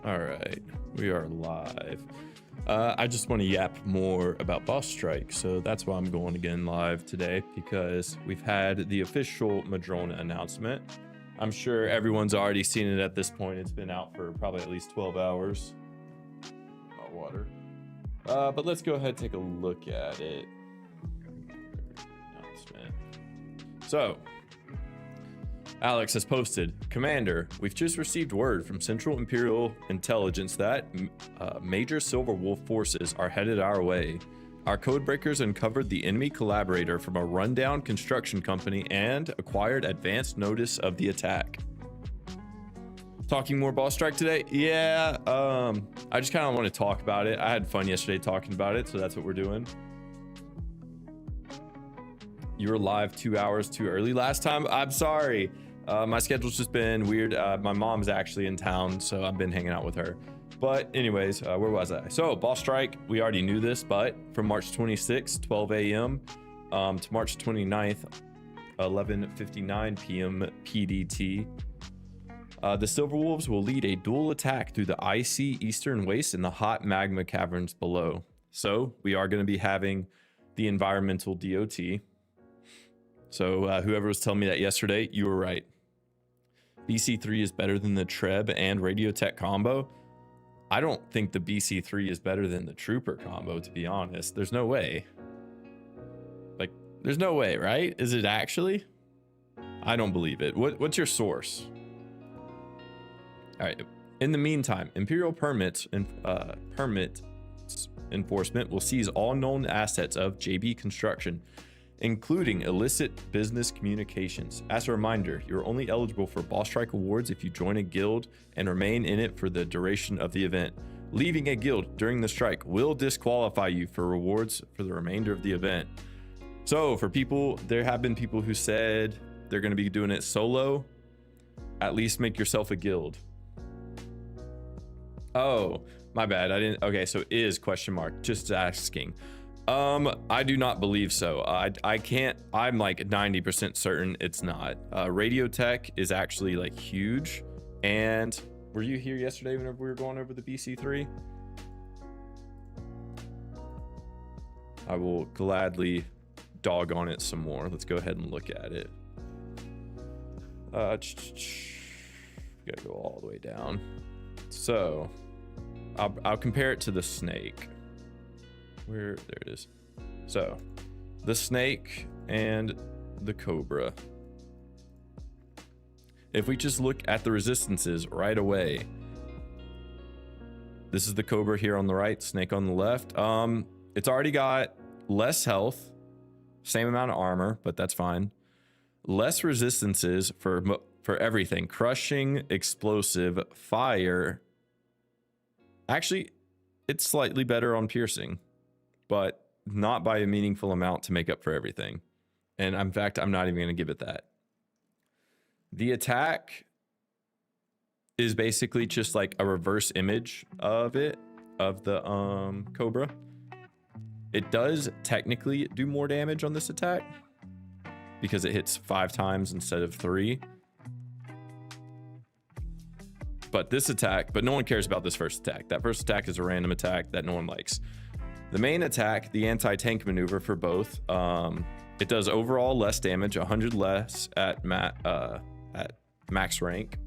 All right, we are live. I just want to yap more about Boss Strike, so that's why I'm going again live today, because we've had the official Madrona announcement. I'm sure everyone's already seen it at this point. It's been out for probably at least 12 hours. Hot water. But let's go ahead and take a look at it. Announcement. So, Alex has posted, Commander, we've just received word from Central Imperial Intelligence that major Silver Wolf forces are headed our way. Our codebreakers uncovered the enemy collaborator from a rundown construction company and acquired advance notice of the attack. Talking more Boss Strike today? Yeah, I just kind of want to talk about it. I had fun yesterday talking about it, so that's what we're doing. You were live 2 hours too early last time. I'm sorry. My schedule's just been weird. My mom's actually in town, so I've been hanging out with her. But anyways, where was I? So Boss Strike, we already knew this, but from March 26th, 12 a.m. To March 29th, 11:59 p.m. PDT, the Silver Wolves will lead a dual attack through the icy Eastern Waste and the hot magma caverns below. So we are going to be having the environmental DOT. So whoever was telling me that yesterday, you were right. BC3 is better than the Treb and Radiotech combo. I don't think the BC3 is better than the Trooper combo, to be honest. There's no way. Like, there's no way, right? Is it actually? I don't believe it. What's your source? All right. In the meantime, Imperial permit enforcement will seize all known assets of JB Construction, including illicit business communications. As a reminder, you're only eligible for Boss Strike awards if you join a guild and remain in it for the duration of the event. Leaving a guild during the strike will disqualify you for rewards for the remainder of the event. So for people, there have been people who said they're going to be doing it solo. At least make yourself a guild. Oh, my bad. I didn't. Okay, so is question mark. Just asking. I do not believe so. I can't, I'm like 90% certain it's not. Radiotech is actually like huge. And were you here yesterday whenever we were going over the BC3? I will gladly dog on it some more. Let's go ahead and look at it. Gotta go all the way down. So I'll compare it to the snake. There it is. So the snake and the cobra. If we just look at the resistances right away, this is the cobra here on the right, snake on the left. It's already got less health, same amount of armor, but that's fine. Less resistances for everything: crushing, explosive, fire. Actually, it's slightly better on piercing, but not by a meaningful amount to make up for everything. And in fact, I'm not even going to give it that. The attack is basically just like a reverse image of it, of the Cobra. It does technically do more damage on this attack because it hits 5 times instead of 3. But this attack, but no one cares about this first attack. That first attack is a random attack that no one likes. The main attack, the anti-tank maneuver for both, it does overall less damage, 100 less at max rank.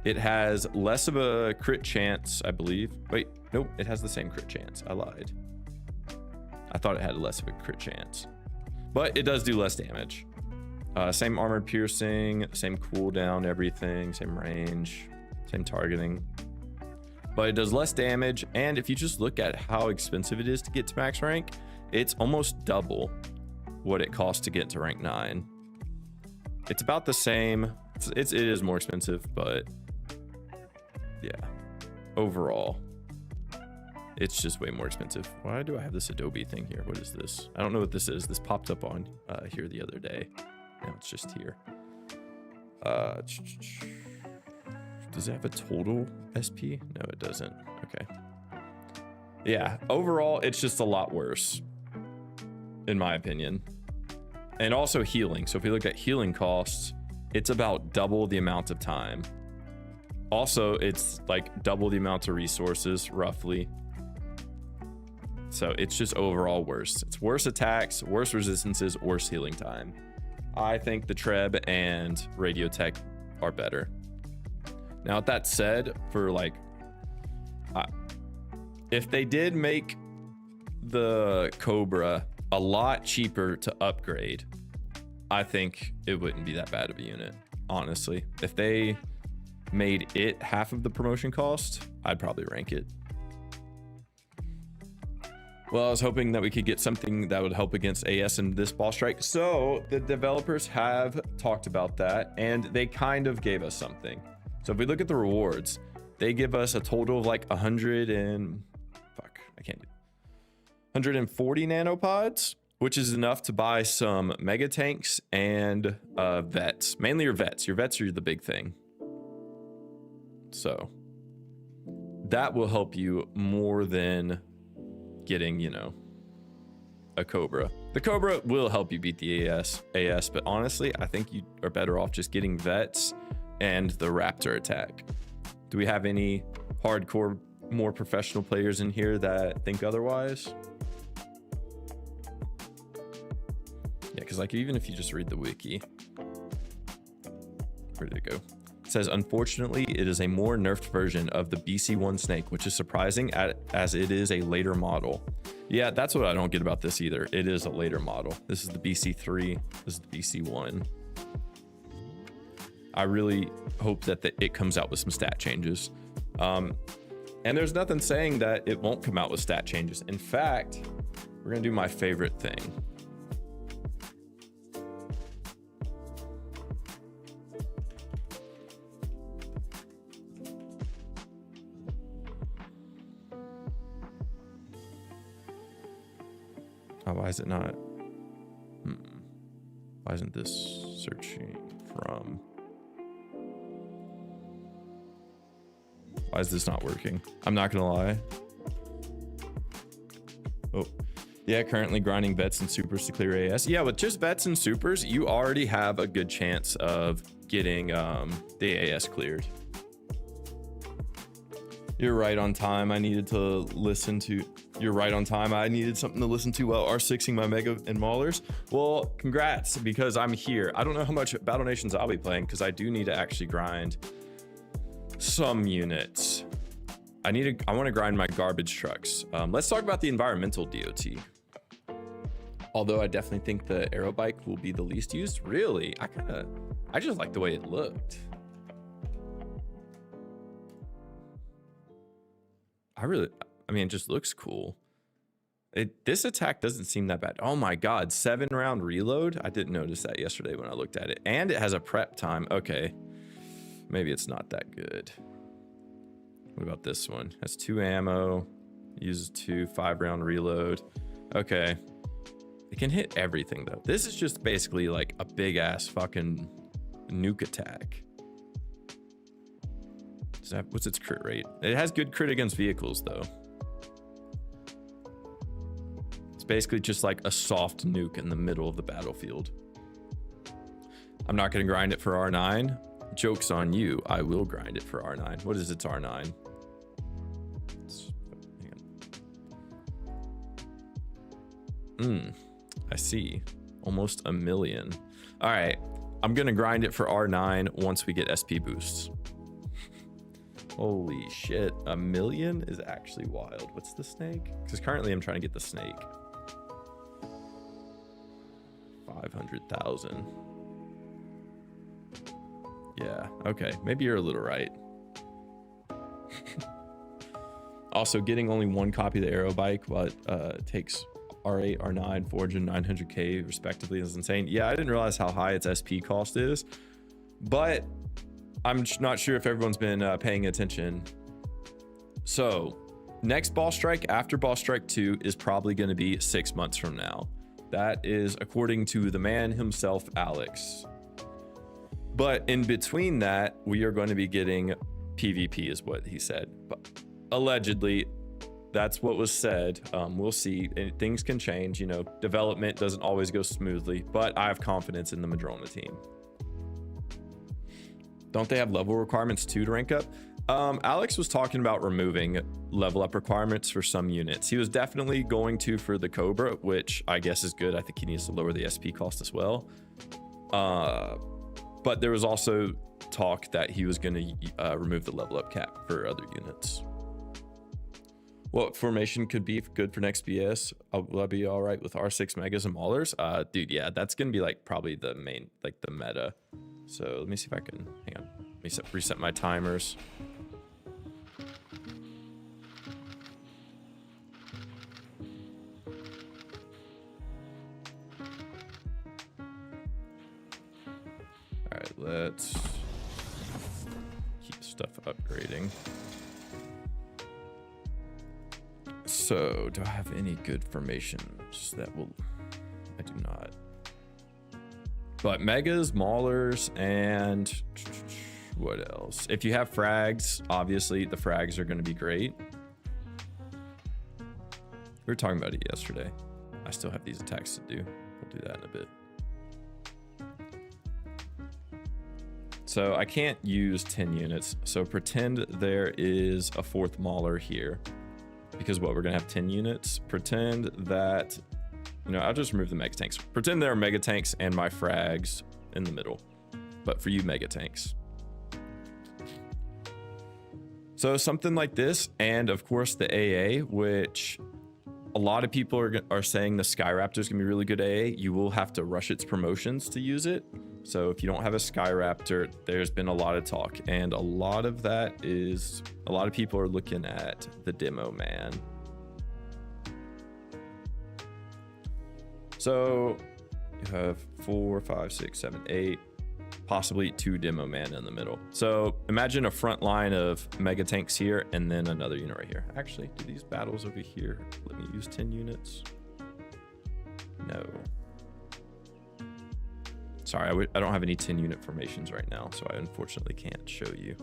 It has less of a crit chance, I believe. Wait, nope, it has the same crit chance. I lied. I thought it had less of a crit chance, but it does do less damage. Same armored piercing, same cooldown, everything, same range, same targeting. But it does less damage, and if you just look at how expensive it is to get to max rank, it's almost double what it costs to get to rank 9. It's about the same. It is more expensive, but yeah, overall, it's just way more expensive. Why do I have this Adobe thing here? What is this? I don't know what this is. This popped up on here the other day. Now it's just here. Does it have a total SP? No, it doesn't. Okay. Yeah, overall, it's just a lot worse, in my opinion. And also healing. So if we look at healing costs, it's about double the amount of time. Also, it's like double the amount of resources roughly. So it's just overall worse. It's worse attacks, worse resistances, worse healing time. I think the Treb and Radio Tech are better. Now, with that said, for like, if they did make the Cobra a lot cheaper to upgrade, I think it wouldn't be that bad of a unit, honestly. If they made it half of the promotion cost, I'd probably rank it. Well, I was hoping that we could get something that would help against AS in this ball strike. So the developers have talked about that, and they kind of gave us something. So if we look at the rewards, they give us a total of like 140 nanopods, which is enough to buy some mega tanks and vets. Mainly your vets. Your vets are the big thing. So that will help you more than getting, you know, a Cobra. The Cobra will help you beat the AS, but honestly, I think you are better off just getting vets and the Raptor attack. Do we have any hardcore, more professional players in here that think otherwise? Yeah, because like even if you just read the wiki, where did it go? It says, unfortunately, it is a more nerfed version of the BC1 Snake, which is surprising as it is a later model. Yeah, that's what I don't get about this either. It is a later model. This is the BC3. This is the BC1. I really hope that it comes out with some stat changes. And there's nothing saying that it won't come out with stat changes. In fact, we're going to do my favorite thing. Why is it not? Why isn't this searching from? Why is this not working? I'm not gonna lie. Oh, yeah, currently grinding vets and supers to clear AS. Yeah, with just vets and supers, you already have a good chance of getting the AS cleared. You're right on time. I needed to listen to. You're right on time. I needed something to listen to while R6ing my Mega and Maulers. Well, congrats, because I'm here. I don't know how much Battle Nations I'll be playing because I do need to actually grind some units. I want to grind my garbage trucks. Let's talk about the environmental DOT. Although I definitely think the aero bike will be the least used. Really, I just like the way it looked. I mean, it just looks cool. This attack doesn't seem that bad. Oh my God, 7-round reload. I didn't notice that yesterday when I looked at it. And it has a prep time. Okay, maybe it's not that good. What about this one? Has 2 ammo, uses 2 5-round reload. Okay, it can hit everything though. This is just basically like a big ass fucking nuke attack. What's its crit rate? It has good crit against vehicles though. It's basically just like a soft nuke in the middle of the battlefield. I'm not going to grind it for R9. Joke's on you. I will grind it for R9. What is its R9? I see. Almost 1 million. All right. I'm going to grind it for R9 once we get SP boosts. Holy shit, 1 million is actually wild. What's the snake? Because currently I'm trying to get the snake. 500,000. Yeah, okay, maybe you're a little right. Also, getting only 1 copy of the aero bike, but takes R8, R9, 400, 900k respectively is insane. Yeah, I didn't realize how high its SP cost is, but I'm not sure if everyone's been paying attention. So next ball strike after ball strike 2 is probably going to be 6 months from now. That is according to the man himself, Alex. But in between that, we are going to be getting PvP is what he said. But allegedly, that's what was said. We'll see. Things can change. You know, development doesn't always go smoothly, but I have confidence in the Madrona team. Don't they have level requirements too to rank up? Alex was talking about removing level up requirements for some units. He was definitely going to for the Cobra, which I guess is good. I think he needs to lower the SP cost as well. But there was also talk that he was going to remove the level up cap for other units. What formation could be good for next BS? Will I be all right with R6 megas and maulers? Dude, yeah, that's going to be like probably the main, like the meta. So let me see if I can, hang on. Let me reset my timers. All right, let's keep stuff upgrading. So, do I have any good formations that will... I do not. But megas, maulers, and what else? If you have frags, obviously the frags are going to be great. We were talking about it yesterday. I still have these attacks to do. We'll do that in a bit. So I can't use 10 units. So pretend there is a fourth mauler here. Because what, we're gonna have 10 units. Pretend that, you know, I'll just remove the mega tanks. Pretend there are mega tanks and my frags in the middle. But for you, mega tanks. So something like this, and of course the AA, which a lot of people are saying the Skyraptor is gonna be really good AA. You will have to rush its promotions to use it. So if you don't have a Skyraptor, there's been a lot of talk, and a lot of that is a lot of people are looking at the Demo Man. So you have 4, 5, 6, 7, 8, possibly 2 Demo Man in the middle. So imagine a front line of mega tanks here and then another unit right here. Actually, do these battles over here let me use 10 units? No. Sorry, I don't have any 10 unit formations right now, so I unfortunately can't show you.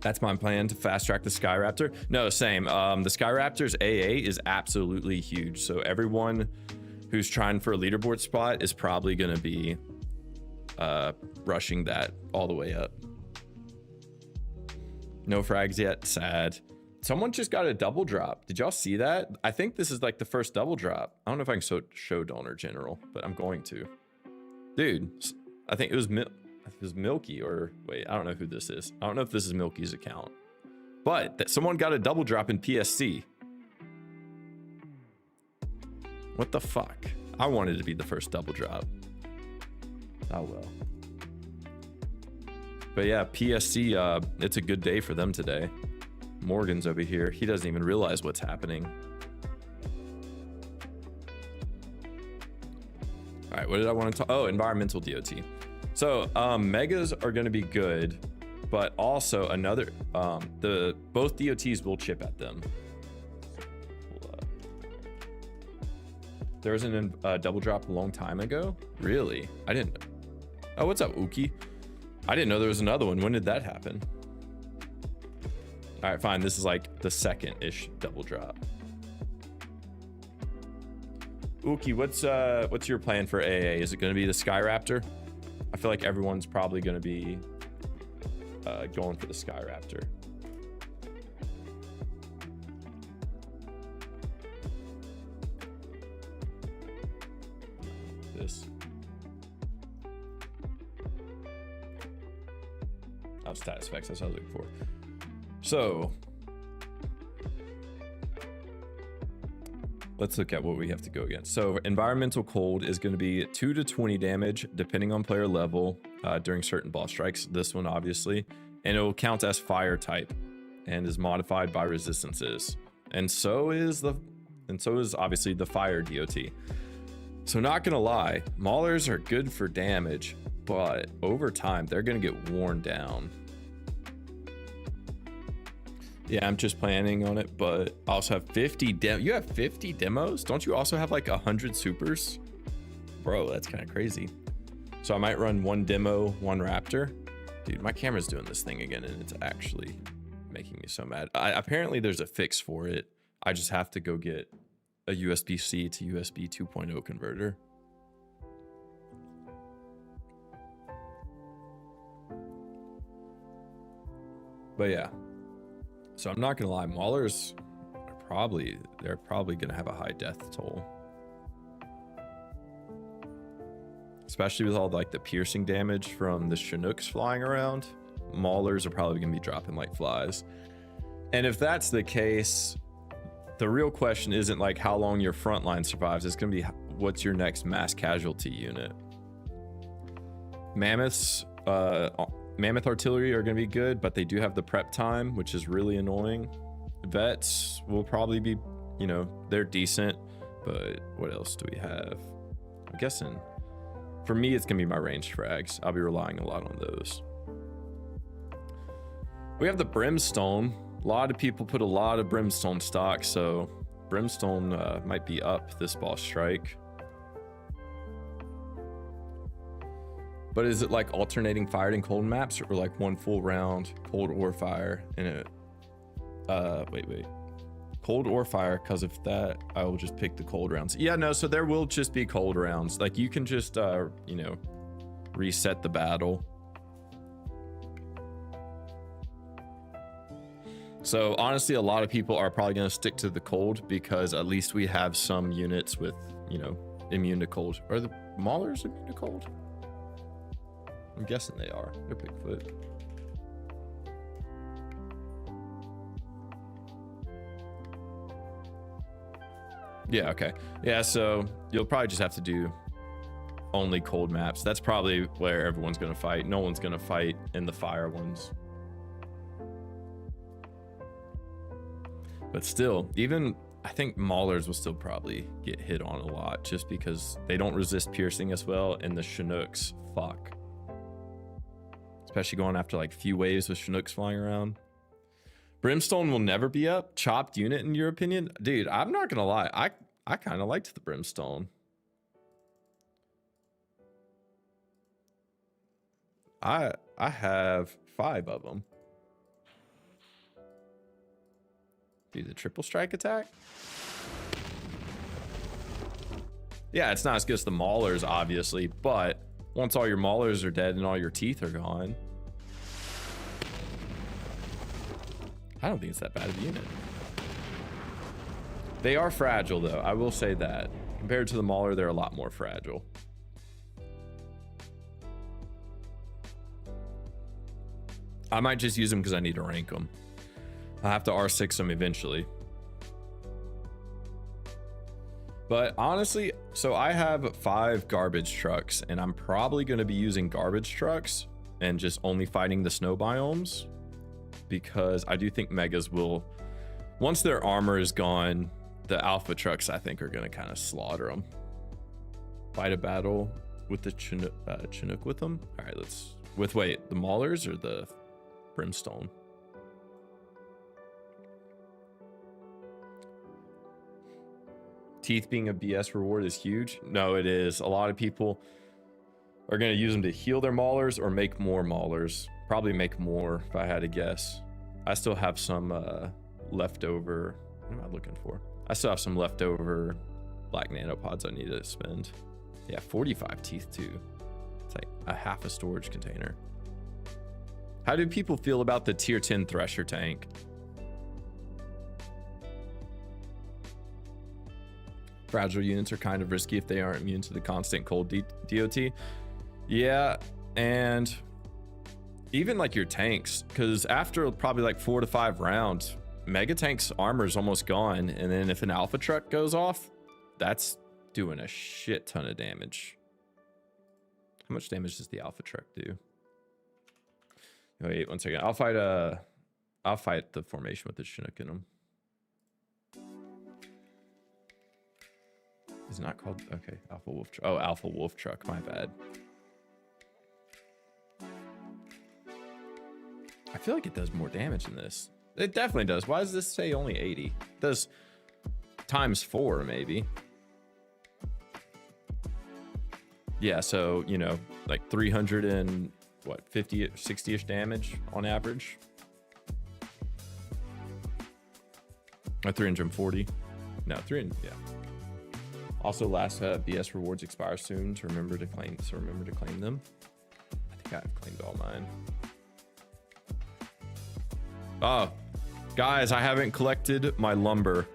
That's my plan to fast track the Skyraptor. No, same. The Skyraptor's AA is absolutely huge. So everyone who's trying for a leaderboard spot is probably going to be rushing that all the way up. No frags yet. Sad. Someone just got a double drop. Did y'all see that? I think this is like the first double drop. I don't know if I can show Donor General, but I'm going to. Dude, I think it was Milky, or wait, I don't know who this is. I don't know if this is Milky's account, but someone got a double drop in PSC. What the fuck? I wanted to be the first double drop. Oh well. But yeah, PSC, it's a good day for them today. Morgan's over here. He doesn't even realize what's happening. All right, what did I want to talk? Oh, environmental DOT. So megas are going to be good, but also another, both DOTs will chip at them. There was a double drop a long time ago. Really? I didn't. Oh, what's up, Uki? I didn't know there was another one. When did that happen? All right, fine. This is like the second-ish double drop. Uki, what's your plan for AA? Is it going to be the Skyraptor? I feel like everyone's probably going to be going for the Skyraptor. This. Oh, status effects. That's what I was looking for. So let's look at what we have to go against. So environmental cold is going to be 2 to 20 damage depending on player level during certain boss strikes. This one obviously, and it will count as fire type and is modified by resistances. And so is obviously the fire DOT. So not gonna lie, maulers are good for damage, but over time they're gonna get worn down. Yeah, I'm just planning on it, but I also have 50 you have 50 demos? Don't you also have like 100 supers? Bro, that's kind of crazy. So I might run 1 demo, 1 raptor. Dude, my camera's doing this thing again and it's actually making me so mad. Apparently there's a fix for it. I just have to go get a USB-C to USB 2.0 converter. But yeah, so I'm not gonna lie, Maulers are they're probably gonna have a high death toll, especially with all like the piercing damage from the Chinooks flying around. Maulers are probably gonna be dropping like flies. And if that's the case, the real question isn't like how long your front line survives. It's going to be what's your next mass casualty unit. Mammoth artillery are going to be good, but they do have the prep time, which is really annoying. Vets will probably be, you know, they're decent, but what else do we have? I'm guessing for me, it's going to be my ranged frags. I'll be relying a lot on those. We have the Brimstone. A lot of people put a lot of Brimstone stock, so Brimstone might be up this boss strike. But is it like alternating fired and cold maps, or like one full round cold or fire in it? Wait. Cold or fire, because if that, I will just pick the cold rounds. Yeah, no, so there will just be cold rounds. Like you can just, you know, reset the battle. So honestly, a lot of people are probably going to stick to the cold because at least we have some units with, you know, immune to cold. Are the Maulers immune to cold? I'm guessing they are. They're Bigfoot. Yeah, okay. Yeah, so you'll probably just have to do only cold maps. That's probably where everyone's going to fight. No one's going to fight in the fire ones. But still, even I think Maulers will still probably get hit on a lot just because they don't resist piercing as well, and the Chinooks fuck. Especially going after like few waves with Chinooks flying around. Brimstone will never be up. Chopped unit in your opinion? Dude, I'm not gonna lie. I kind of liked the Brimstone. I have 5 of them. Do the triple strike attack? Yeah, it's not as good as the Maulers, obviously, but once all your Maulers are dead and all your teeth are gone, I don't think it's that bad of a unit. They are fragile, though. I will say that. Compared to the Mauler, they're a lot more fragile. I might just use them because I need to rank them. I'll have to R6 them eventually. But honestly, so I have 5 garbage trucks, and I'm probably going to be using garbage trucks and just only fighting the snow biomes, because I do think megas will, once their armor is gone, the alpha trucks I think are going to kind of slaughter them. Fight a battle with the Chinook with them. All right, let's wait, the Maulers or the Brimstone? Teeth being a BS reward is huge. No, it is. A lot of people are going to use them to heal their Maulers or make more Maulers. Probably make more if I had to guess. I still have some leftover. What am I looking for? I still have some leftover black nanopods I need to spend. Yeah, 45 teeth too. It's like a half a storage container. How do people feel about the tier 10 Thresher tank? Fragile units are kind of risky if they aren't immune to the constant cold DOT. Yeah, and even like your tanks, because after probably like 4 to 5 rounds, Mega Tank's armor is almost gone, and then if an alpha truck goes off, that's doing a shit ton of damage. How much damage does the alpha truck do? Wait 1 second. I'll fight the formation with the Chinook in them. Is it not called? Okay, Alpha Wolf. Oh, Alpha Wolf Truck. My bad. I feel like it does more damage than this. It definitely does. Why does this say only 80? It does times 4 maybe. Yeah, so you know, like 300 and what, 50, 60ish damage on average. Or 340. No, 300. Yeah. Also, last BS rewards expire soon. To remember to claim them. I think I've claimed all mine. Oh, guys, I haven't collected my lumber.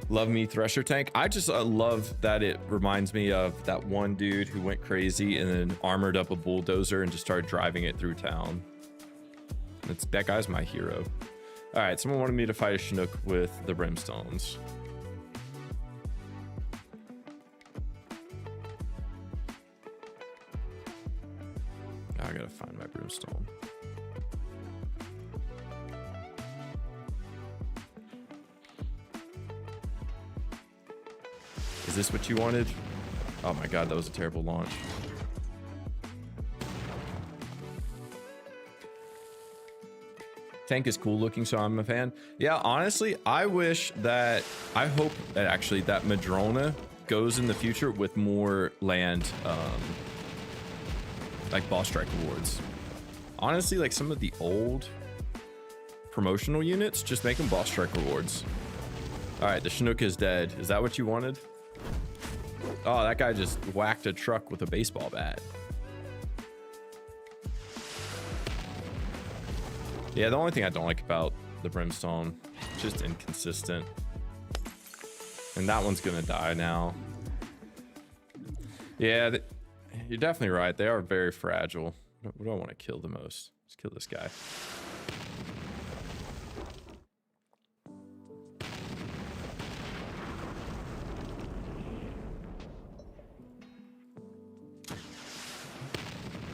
Love me Thresher tank. I just love that it reminds me of that one dude who went crazy and then armored up a bulldozer and just started driving it through town. That guy's my hero. All right, someone wanted me to fight a Chinook with the Brimstones. I gotta find my Brimstone. Is this what you wanted? Oh my god, that was a terrible launch. Tank is cool looking, so I'm a fan. Yeah, honestly, I hope that actually that Madrona goes in the future with more land, like boss strike rewards. Honestly, like some of the old promotional units, just make them boss strike rewards. All right, the Chinook is dead. Is that what you wanted? Oh, that guy just whacked a truck with a baseball bat. Yeah, the only thing I don't like about the Brimstone, just inconsistent. And that one's gonna die now. Yeah, you're definitely right. They are very fragile. What do I want to kill the most? Let's kill this guy.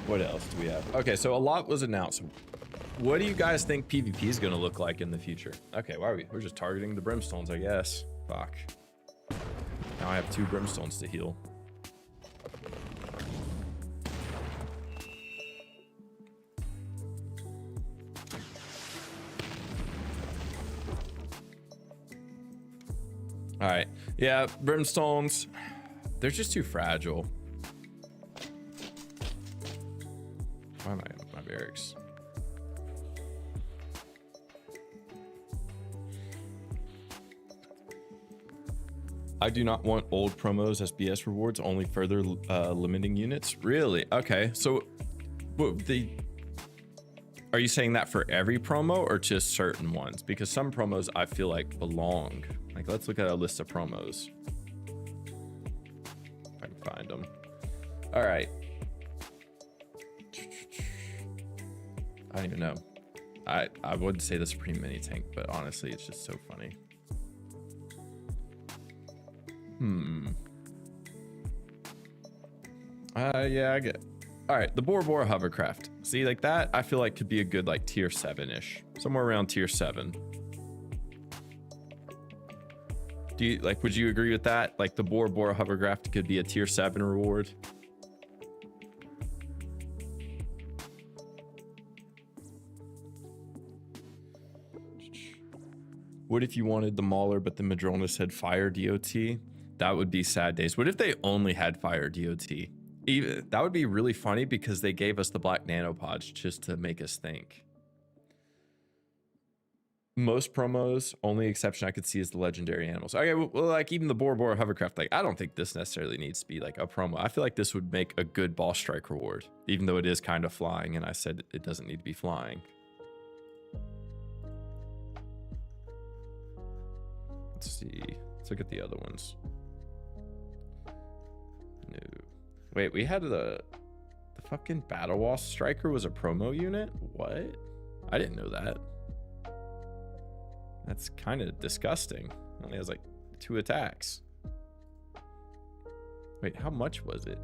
What else do we have? Okay, so a lot was announced. What do you guys think PvP is going to look like in the future? Okay, why are we're just targeting the Brimstones, I guess. Fuck. Now I have 2 Brimstones to heal. All right. Yeah, Brimstones, they're just too fragile. Why am I in my barracks? I do not want old promos as BS rewards, only further limiting units. Really? Okay. So are you saying that for every promo or just certain ones? Because some promos I feel like belong. Like, let's look at a list of promos. If I can find them. All right. I don't even know. I would say the Supreme Mini Tank, but honestly, it's just so funny. Yeah, I get. All right, the Bora Bora hovercraft. See, like that, I feel like could be a good like tier 7-ish, somewhere around tier 7. Do you like? Would you agree with that? Like the Bora Bora hovercraft could be a tier 7 reward. What if you wanted the Mauler, but the Madrona said fire DOT? That would be sad days. What if they only had fire DOT? Even that would be really funny because they gave us the black nanopods just to make us think. Most promos, only exception I could see is the legendary animals. Okay, well, like even the Bora Bora hovercraft, like I don't think this necessarily needs to be like a promo. I feel like this would make a good boss strike reward, even though it is kind of flying, and I said it doesn't need to be flying. Let's see. Let's look at the other ones. No. Wait, we had the fucking Battle Wasp Striker was a promo unit? What? I didn't know that. That's kind of disgusting. Only has like 2 attacks. Wait, how much was it?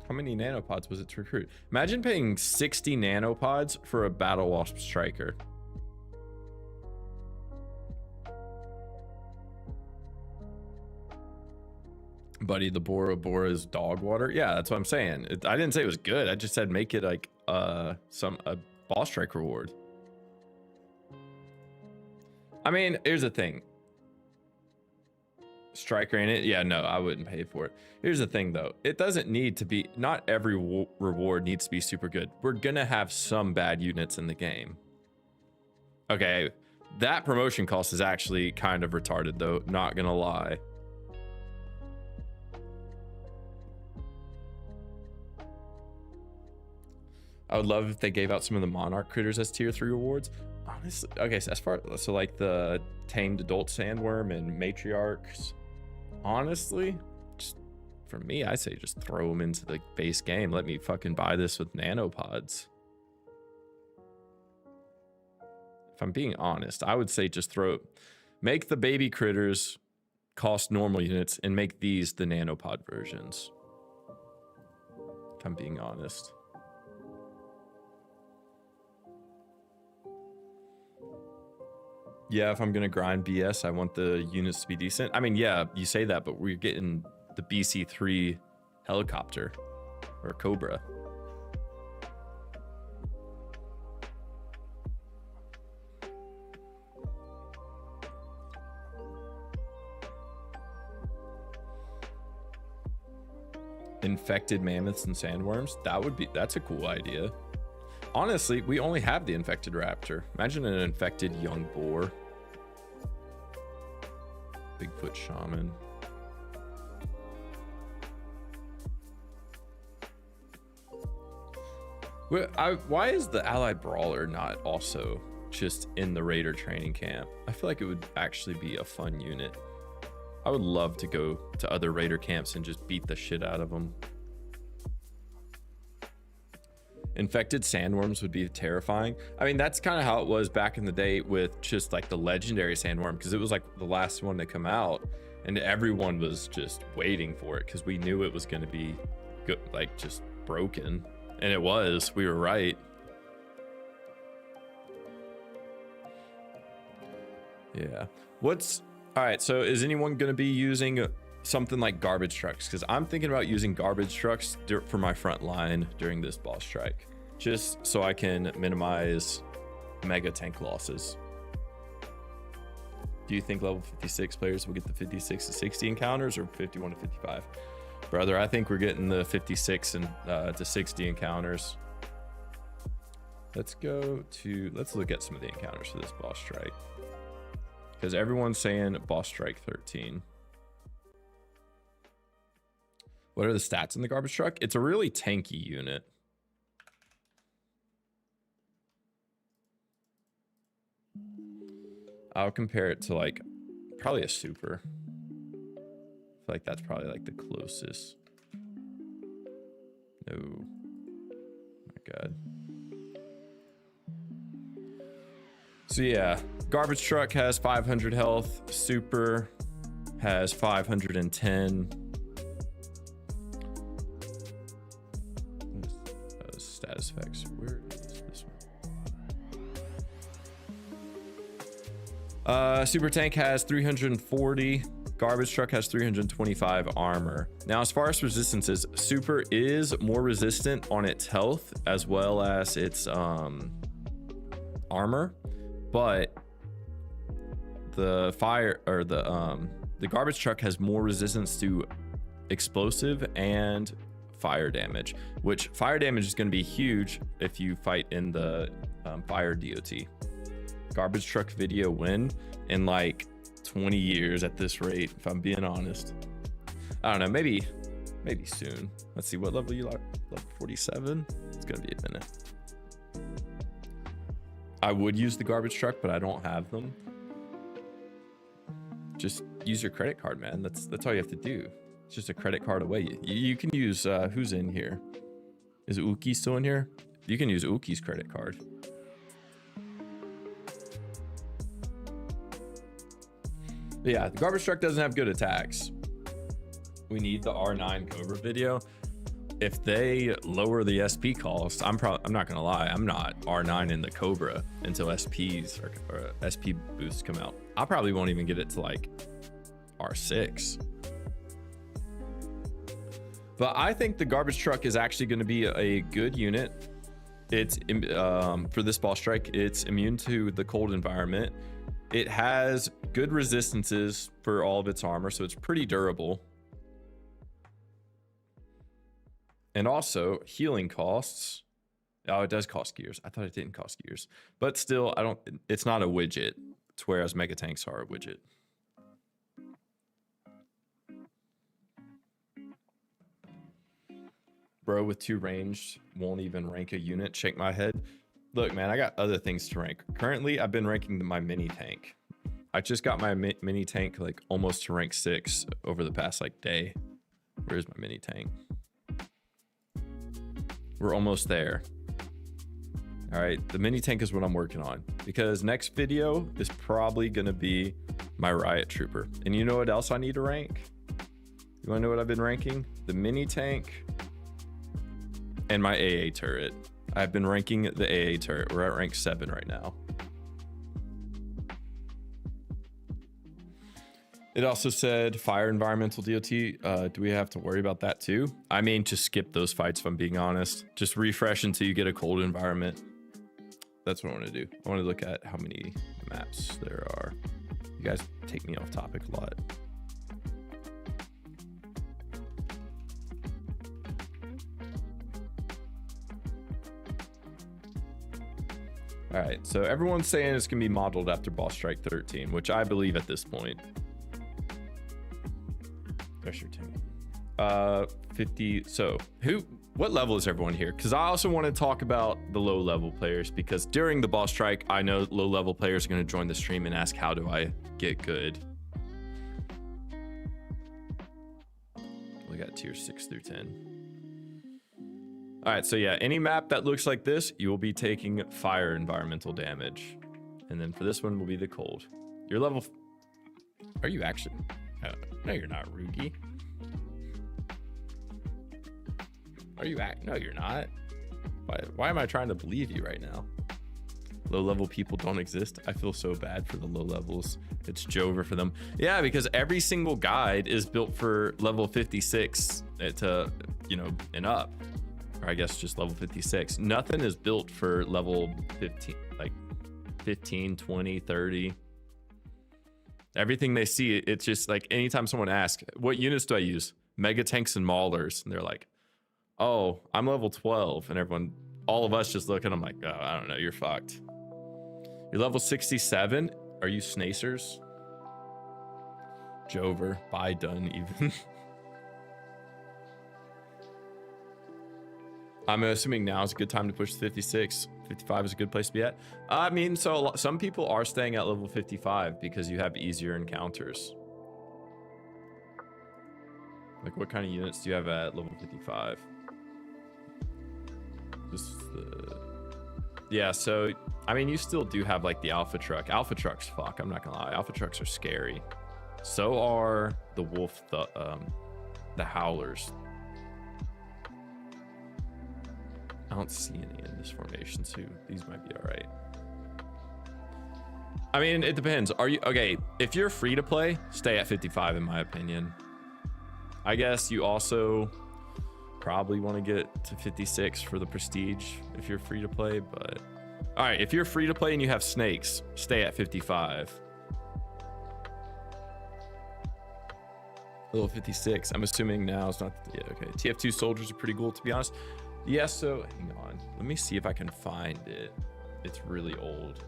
How many nanopods was it to recruit? Imagine paying 60 nanopods for a Battle Wasp Striker. Buddy, the Bora Bora's dog water. Yeah, that's what I'm saying. I didn't say it was good. I just said make it like a boss strike reward. I mean, here's the thing. Striker in it, yeah, no, I wouldn't pay for it. Here's the thing though, it doesn't need to be, not every reward needs to be super good. We're gonna have some bad units in the game. Okay, that promotion cost is actually kind of retarded though, not gonna lie. I would love if they gave out some of the Monarch critters as tier 3 rewards. Honestly, okay, so like the tamed adult sandworm and matriarchs. Honestly, just for me, I say just throw them into the base game. Let me fucking buy this with nanopods. If I'm being honest, I would say just make the baby critters cost normal units and make these the nanopod versions. If I'm being honest. Yeah, if I'm gonna grind BS, I want the units to be decent. I mean, yeah, you say that, but we're getting the BC3 helicopter or Cobra. Infected mammoths and sandworms. That's a cool idea. Honestly, we only have the infected raptor. Imagine an infected young boar. Bigfoot shaman. Why is the allied brawler not also just in the raider training camp? I feel like it would actually be a fun unit. I would love to go to other raider camps and just beat the shit out of them. Infected sandworms would be terrifying. I mean, that's kind of how it was back in the day with just like the legendary sandworm, because it was like the last one to come out and everyone was just waiting for it because we knew it was going to be good, like just broken. And it was. We were right. Yeah. All right, so is anyone going to be using something like garbage trucks? Because I'm thinking about using garbage trucks for my front line during this boss strike, just so I can minimize mega tank losses. Do you think level 56 players will get the 56 to 60 encounters or 51 to 55? Brother, I think we're getting the 56 and to 60 encounters. Let's look at some of the encounters for this boss strike, because everyone's saying boss strike 13. What are the stats in the garbage truck? It's a really tanky unit. I'll compare it to like probably a super. I feel like that's probably like the closest. No. My God. So yeah, garbage truck has 500 health. Super has 510. Status effects. Where is this one? Super tank has 340. Garbage truck has 325 armor. Now, as far as resistances, super is more resistant on its health as well as its armor, but the garbage truck has more resistance to explosive and fire damage, which fire damage is going to be huge if you fight in the fire DOT. Garbage truck video win in like 20 years at this rate, if I'm being honest. I don't know, maybe soon. Let's see, what level you like? Level 47? It's gonna be a minute. I would use the garbage truck, but I don't have them. Just use your credit card, man. That's all you have to do. It's just a credit card away. You can use who's in here? Is Uki still in here? You can use Uki's credit card. But yeah, the garbage truck doesn't have good attacks. We need the R9 Cobra video. If they lower the SP cost, I'm not gonna lie, I'm not R9 in the Cobra until SPs or SP boosts come out. I probably won't even get it to like R6. But I think the garbage truck is actually going to be a good unit. It's for this boss strike, it's immune to the cold environment. It has good resistances for all of its armor, so it's pretty durable. And also healing costs. Oh, it does cost gears. I thought it didn't cost gears, but still, it's not a widget. It's whereas mega tanks are a widget. bro with 2 ranged won't even rank a unit. Shake my head. Look, man, I got other things to rank. Currently, I've been ranking my mini tank. I just got my mini tank like almost to rank 6 over the past like day. Where's my mini tank? We're almost there. All right, the mini tank is what I'm working on because next video is probably gonna be my riot trooper. And you know what else I need to rank? You wanna know what I've been ranking? The mini tank and my AA turret. I've been ranking the AA turret. We're at rank 7 right now. It also said fire environmental DOT. Do we have to worry about that too? I mean, just skip those fights if I'm being honest. Just refresh until you get a cold environment. That's what I want to do. I want to look at how many maps there are. You guys take me off topic a lot. All right, so everyone's saying it's gonna be modeled after Boss Strike 13, which I believe at this point. There's your team. 50. So what level is everyone here? Because I also want to talk about the low level players, because during the Boss Strike, I know low level players are going to join the stream and ask, how do I get good? We got tier 6 through 10. All right, so yeah, any map that looks like this, you will be taking fire environmental damage. And then for this one will be the cold. Your level, are you actually? No, you're not, Rugi. Are you No, you're not. Why am I trying to believe you right now? Low level people don't exist. I feel so bad for the low levels. It's Jover for them. Yeah, because every single guide is built for level 56 to, you know, and up. Or I guess just level 56. Nothing is built for level 15, like 15, 20, 30. Everything they see, it's just like anytime someone asks, what units do I use? Mega tanks and maulers. And they're like, oh, I'm level 12. And everyone, all of us just look at them like, oh, I don't know, you're fucked. You're level 67. Are you snacers? Jover, by done even. I'm assuming now is a good time to push 56. 55 is a good place to be at. I mean, so some people are staying at level 55 because you have easier encounters. Like, what kind of units do you have at level 55? Just yeah, so I mean, you still do have like the Alpha Truck. Alpha Trucks, fuck, I'm not gonna lie, Alpha Trucks are scary. So are the Wolf, the Howlers. I don't see any in this formation, so these might be all right. I mean, it depends. Are you okay? If you're free to play, stay at 55 in my opinion. I guess you also probably want to get to 56 for the prestige if you're free to play, but all right, if you're free to play and you have snakes, stay at 55. Level 56. I'm assuming now is not. Yeah, okay. TF2 soldiers are pretty cool, to be honest. Yeah, so hang on. Let me see if I can find it. It's really old.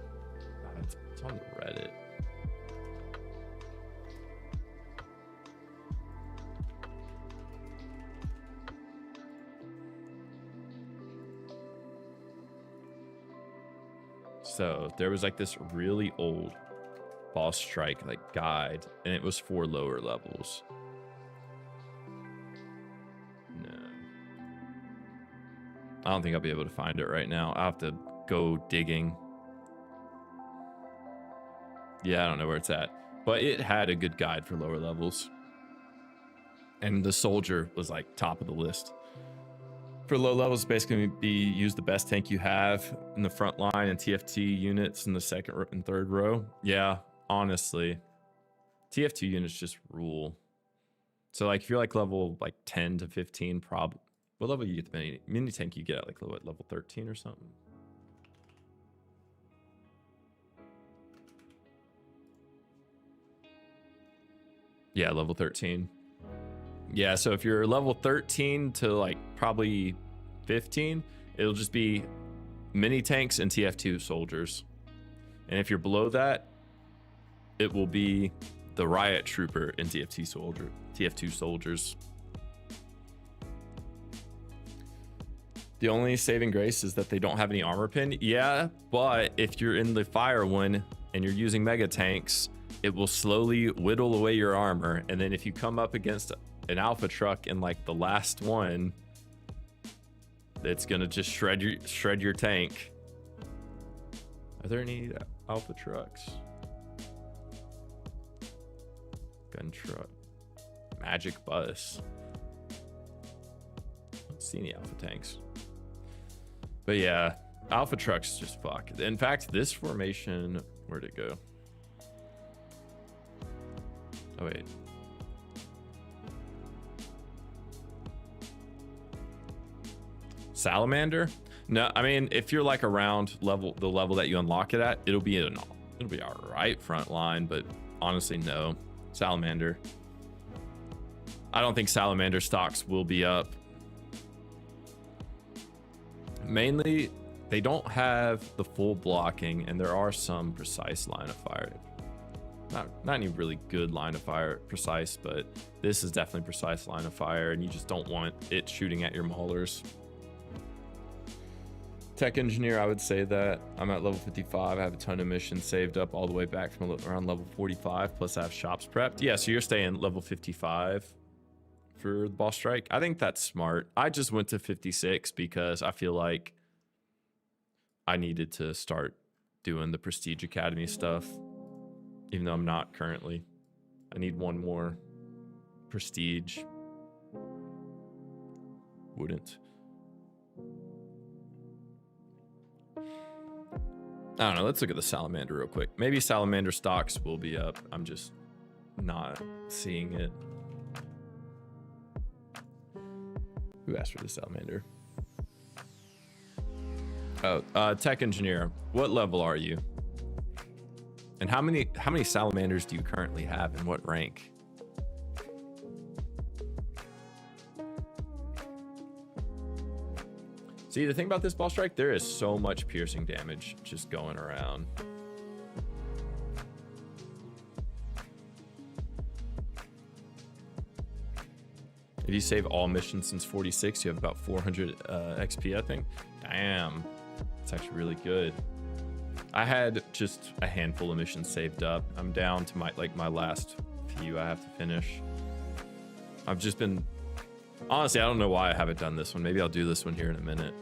It's on Reddit. So there was like this really old Boss Strike like guide, and it was for lower levels. I don't think I'll be able to find it right now. I'll have to go digging. Yeah, I don't know where it's at. But it had a good guide for lower levels. And the soldier was like top of the list. For low levels, basically use the best tank you have in the front line and TFT units in the second and third row. Yeah, honestly. TF2 units just rule. So like if you're like level like 10 to 15, probably. What level you get the mini tank you get at like what, level 13 or something? Yeah, level 13. Yeah, so if you're level 13 to like probably 15, it'll just be mini tanks and TF2 soldiers. And if you're below that, it will be the riot trooper and TF2 soldiers. The only saving grace is that they don't have any armor pin. Yeah, but if you're in the fire one and you're using mega tanks, it will slowly whittle away your armor. And then if you come up against an alpha truck in like the last one, it's gonna just shred your tank. Are there any alpha trucks? Gun truck. Magic bus. I don't see any alpha tanks. But yeah, alpha trucks just fuck. In fact, this formation, where'd it go? Oh wait. Salamander? No, I mean, if you're like around the level that you unlock it at, it'll be all right front line, but honestly, no. Salamander. I don't think Salamander stocks will be up. Mainly, they don't have the full blocking, and there are some precise line of fire. Not any really good line of fire precise, but this is definitely precise line of fire, and you just don't want it shooting at your maulers. Tech engineer, I would say that I'm at level 55. I have a ton of missions saved up all the way back from around level 45, plus I have shops prepped. Yeah, so you're staying level 55 for the boss strike. I think that's smart. I just went to 56 because I feel like I needed to start doing the Prestige Academy stuff, even though I'm not currently. I need one more Prestige. Wouldn't. I don't know. Let's look at the Salamander real quick. Maybe Salamander stocks will be up. I'm just not seeing it. Who asked for the Salamander? Oh, tech engineer. What level are you? And how many Salamanders do you currently have, and what rank? See, the thing about this boss strike, there is so much piercing damage just going around. If you save all missions since 46, you have about 400 XP, I think. Damn, it's actually really good. I had just a handful of missions saved up. I'm down to my last few I have to finish. I've just been, honestly, I don't know why I haven't done this one. Maybe I'll do this one here in a minute.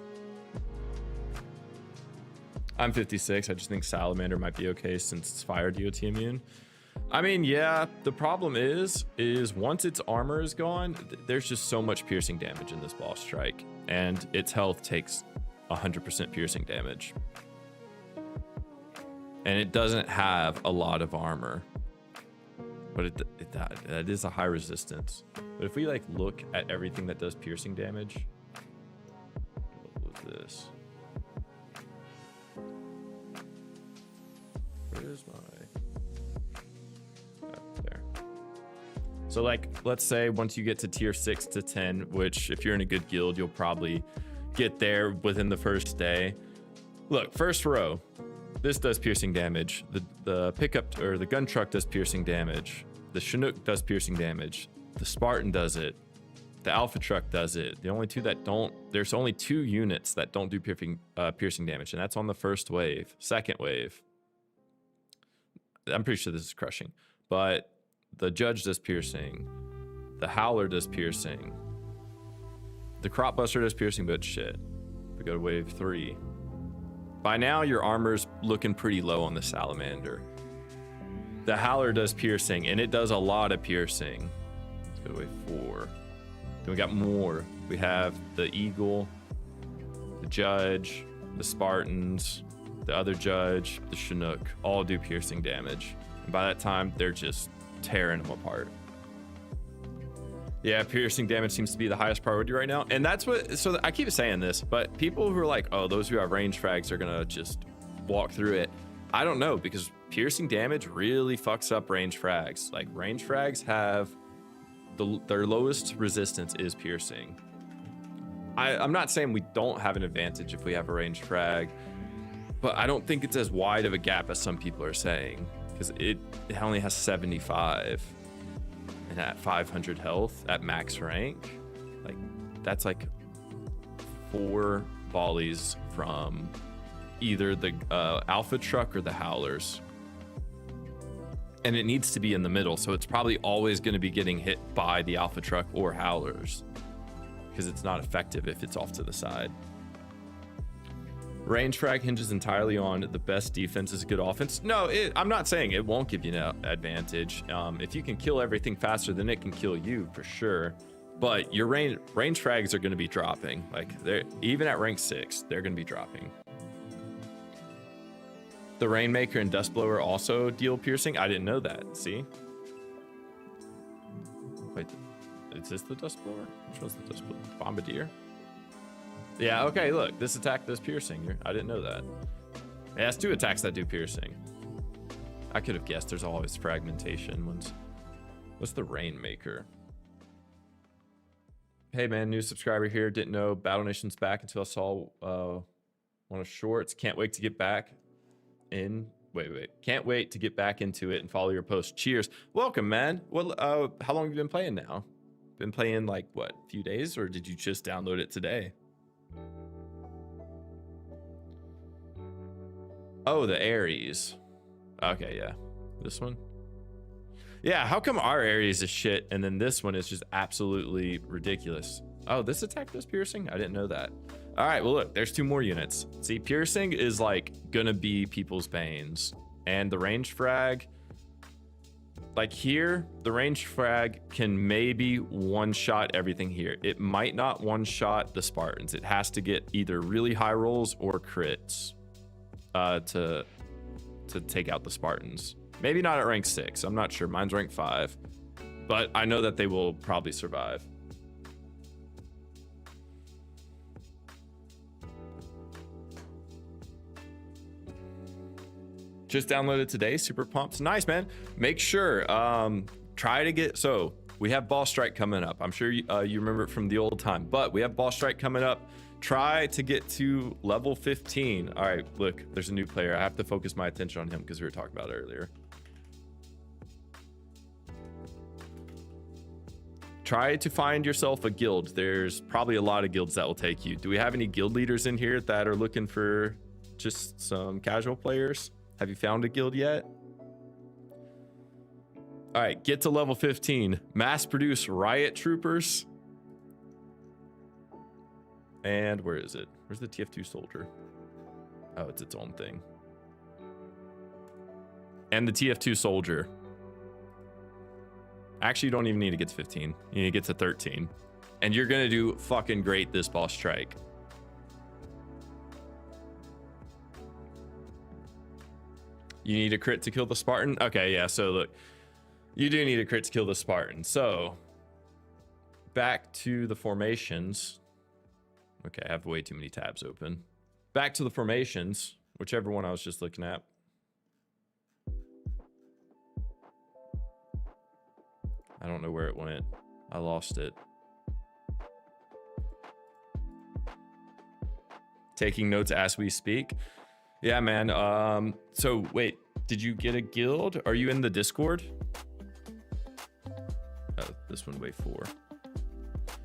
I'm 56. I just think Salamander might be okay since it's fire DOT immune. I mean, yeah, the problem is once its armor is gone, there's just so much piercing damage in this boss strike, and its health takes 100% piercing damage. And it doesn't have a lot of armor, but it is a high resistance. But if we like look at everything that does piercing damage, what was this? Where's my... there. So like, let's say once you get to tier 6 to 10, which if you're in a good guild, you'll probably get there within the first day. Look, first row, this does piercing damage. The pickup or the gun truck does piercing damage. The Chinook does piercing damage. The Spartan does it. The Alpha truck does it. The only two that don't, there's only 2 units that don't do piercing damage, and that's on the first wave. Second wave, I'm pretty sure this is crushing, but the Judge does piercing. The Howler does piercing. The Crop Buster does piercing, but shit. We go to wave 3. By now, your armor's looking pretty low on the Salamander. The Howler does piercing, and it does a lot of piercing. Let's go to wave 4. Then we got more. We have the Eagle, the Judge, the Spartans, the other Judge, the Chinook, all do piercing damage. And by that time, they're just tearing them apart. Yeah, piercing damage seems to be the highest priority right now. And that's what, so I keep saying this, but people who are like, oh, those who have range frags are gonna just walk through it. I don't know, because piercing damage really fucks up range frags. Like, range frags have, their lowest resistance is piercing. I'm not saying we don't have an advantage if we have a range frag, but I don't think it's as wide of a gap as some people are saying, because it only has 75. And at 500 health at max rank, like that's like 4 volleys from either the Alpha Truck or the Howlers. And it needs to be in the middle, so it's probably always going to be getting hit by the Alpha Truck or Howlers, because it's not effective if it's off to the side. Range frag hinges entirely on the best defense is a good offense. No, I'm not saying it won't give you an advantage. If you can kill everything faster, then it can kill you for sure. But your range frags are going to be dropping. Like, they're even at rank 6, they're going to be dropping. The Rainmaker and Dustblower also deal piercing. I didn't know that. See? Wait, is this the Dustblower? Which one's the Dustblower? Bombardier? Yeah, okay, look. This attack does piercing. I didn't know that. Yeah, it's 2 attacks that do piercing. I could have guessed there's always fragmentation ones. What's the Rainmaker? Hey, man, new subscriber here. Didn't know Battle Nation's back until I saw one of Shorts. Can't wait to get back in. Wait. Can't wait to get back into it and follow your post. Cheers. Welcome, man. Well, how long have you been playing now? Been playing like, what, a few days? Or did you just download it today? Oh, the Ares. Okay, yeah. This one? Yeah, how come our Ares is shit and then this one is just absolutely ridiculous? Oh, this attack does piercing? I didn't know that. All right, well, look, there's 2 more units. See, piercing is like gonna be people's banes. And the range frag, like here, the range frag can maybe one-shot everything here. It might not one-shot the Spartans. It has to get either really high rolls or crits to take out the Spartans. Maybe not at rank 6. I'm not sure. Mine's rank 5. But I know that they will probably survive. Just downloaded today. Super pumped. Nice, man. Make sure. Try to get... So, we have Ball Strike coming up. I'm sure you remember it from the old time. But we have Ball Strike coming up. Try to get to level 15. All right, look. There's a new player. I have to focus my attention on him because we were talking about it earlier. Try to find yourself a guild. There's probably a lot of guilds that will take you. Do we have any guild leaders in here that are looking for just some casual players? Have you found a guild yet? All right, get to level 15. Mass produce riot troopers. And where is it? Where's the TF2 soldier? Oh, it's its own thing. And the TF2 soldier. Actually, you don't even need to get to 15. You need to get to 13. And you're going to do fucking great this Ball Strike. You need a crit to kill the Spartan? Okay, yeah, so look. You do need a crit to kill the Spartan. So, back to the formations. Okay, I have way too many tabs open. Back to the formations, whichever one I was just looking at. I don't know where it went. I lost it. Taking notes as we speak. Yeah, man. So wait, did you get a guild? Are you in the Discord? Oh, this one, wave 4.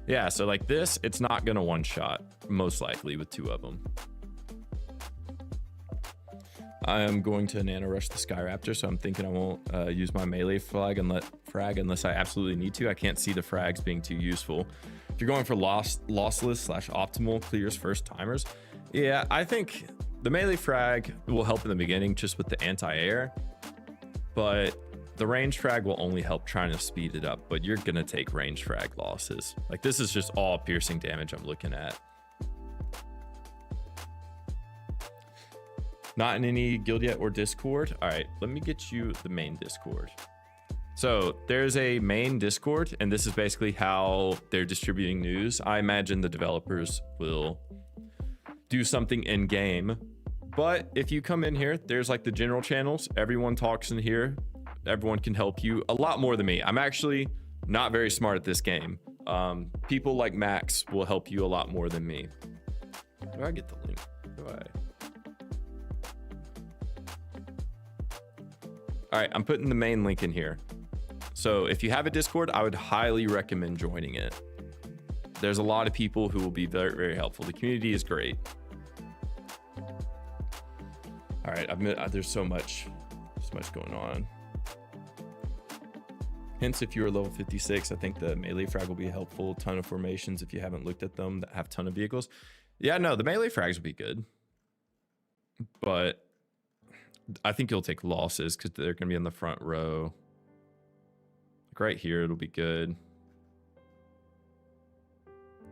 Yeah, so like this, it's not gonna one shot, most likely with 2 of them. I am going to nano rush the Skyraptor, so I'm thinking I won't use my melee frag unless I absolutely need to. I can't see the frags being too useful. If you're going for lossless / optimal clears first timers, yeah, I think the melee frag will help in the beginning just with the anti-air, but the range frag will only help trying to speed it up, but you're gonna take range frag losses. Like, this is just all piercing damage I'm looking at. Not in any guild yet or Discord. All right, let me get you the main Discord. So there's a main Discord, and this is basically how they're distributing news. I imagine the developers will do something in game, but if you come in here, there's like the general channels. Everyone talks in here. Everyone can help you a lot more than me. I'm actually not very smart at this game. People like Max will help you a lot more than me. How do I get the link? All right, I'm putting the main link in here. So if you have a Discord, I would highly recommend joining it. there's a lot of people who will be very, very helpful. The community is great. All right, there's so much going on. Hence, if you're level 56, I think the melee frag will be helpful. Ton of formations if you haven't looked at them that have ton of vehicles. Yeah, no, the melee frags will be good. But I think you'll take losses because they're going to be in the front row. Like right here, it'll be good.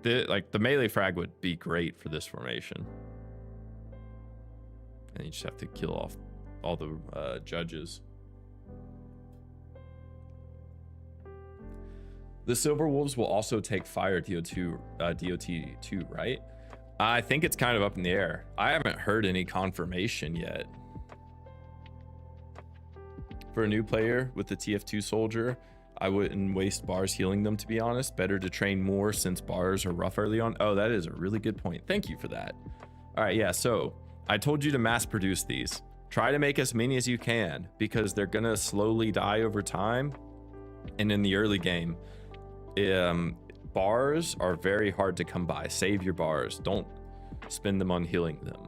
The melee frag would be great for this formation. And you just have to kill off all the judges. The Silver Wolves will also take fire DOT2, right? I think it's kind of up in the air. I haven't heard any confirmation yet. For a new player with the TF2 soldier, I wouldn't waste bars healing them, to be honest. Better to train more since bars are rough early on. Oh, that is a really good point. Thank you for that. All right, yeah, so I told you to mass produce these. Try to make as many as you can because they're gonna slowly die over time. And in the early game, bars are very hard to come by. Save your bars. Don't spend them on healing them.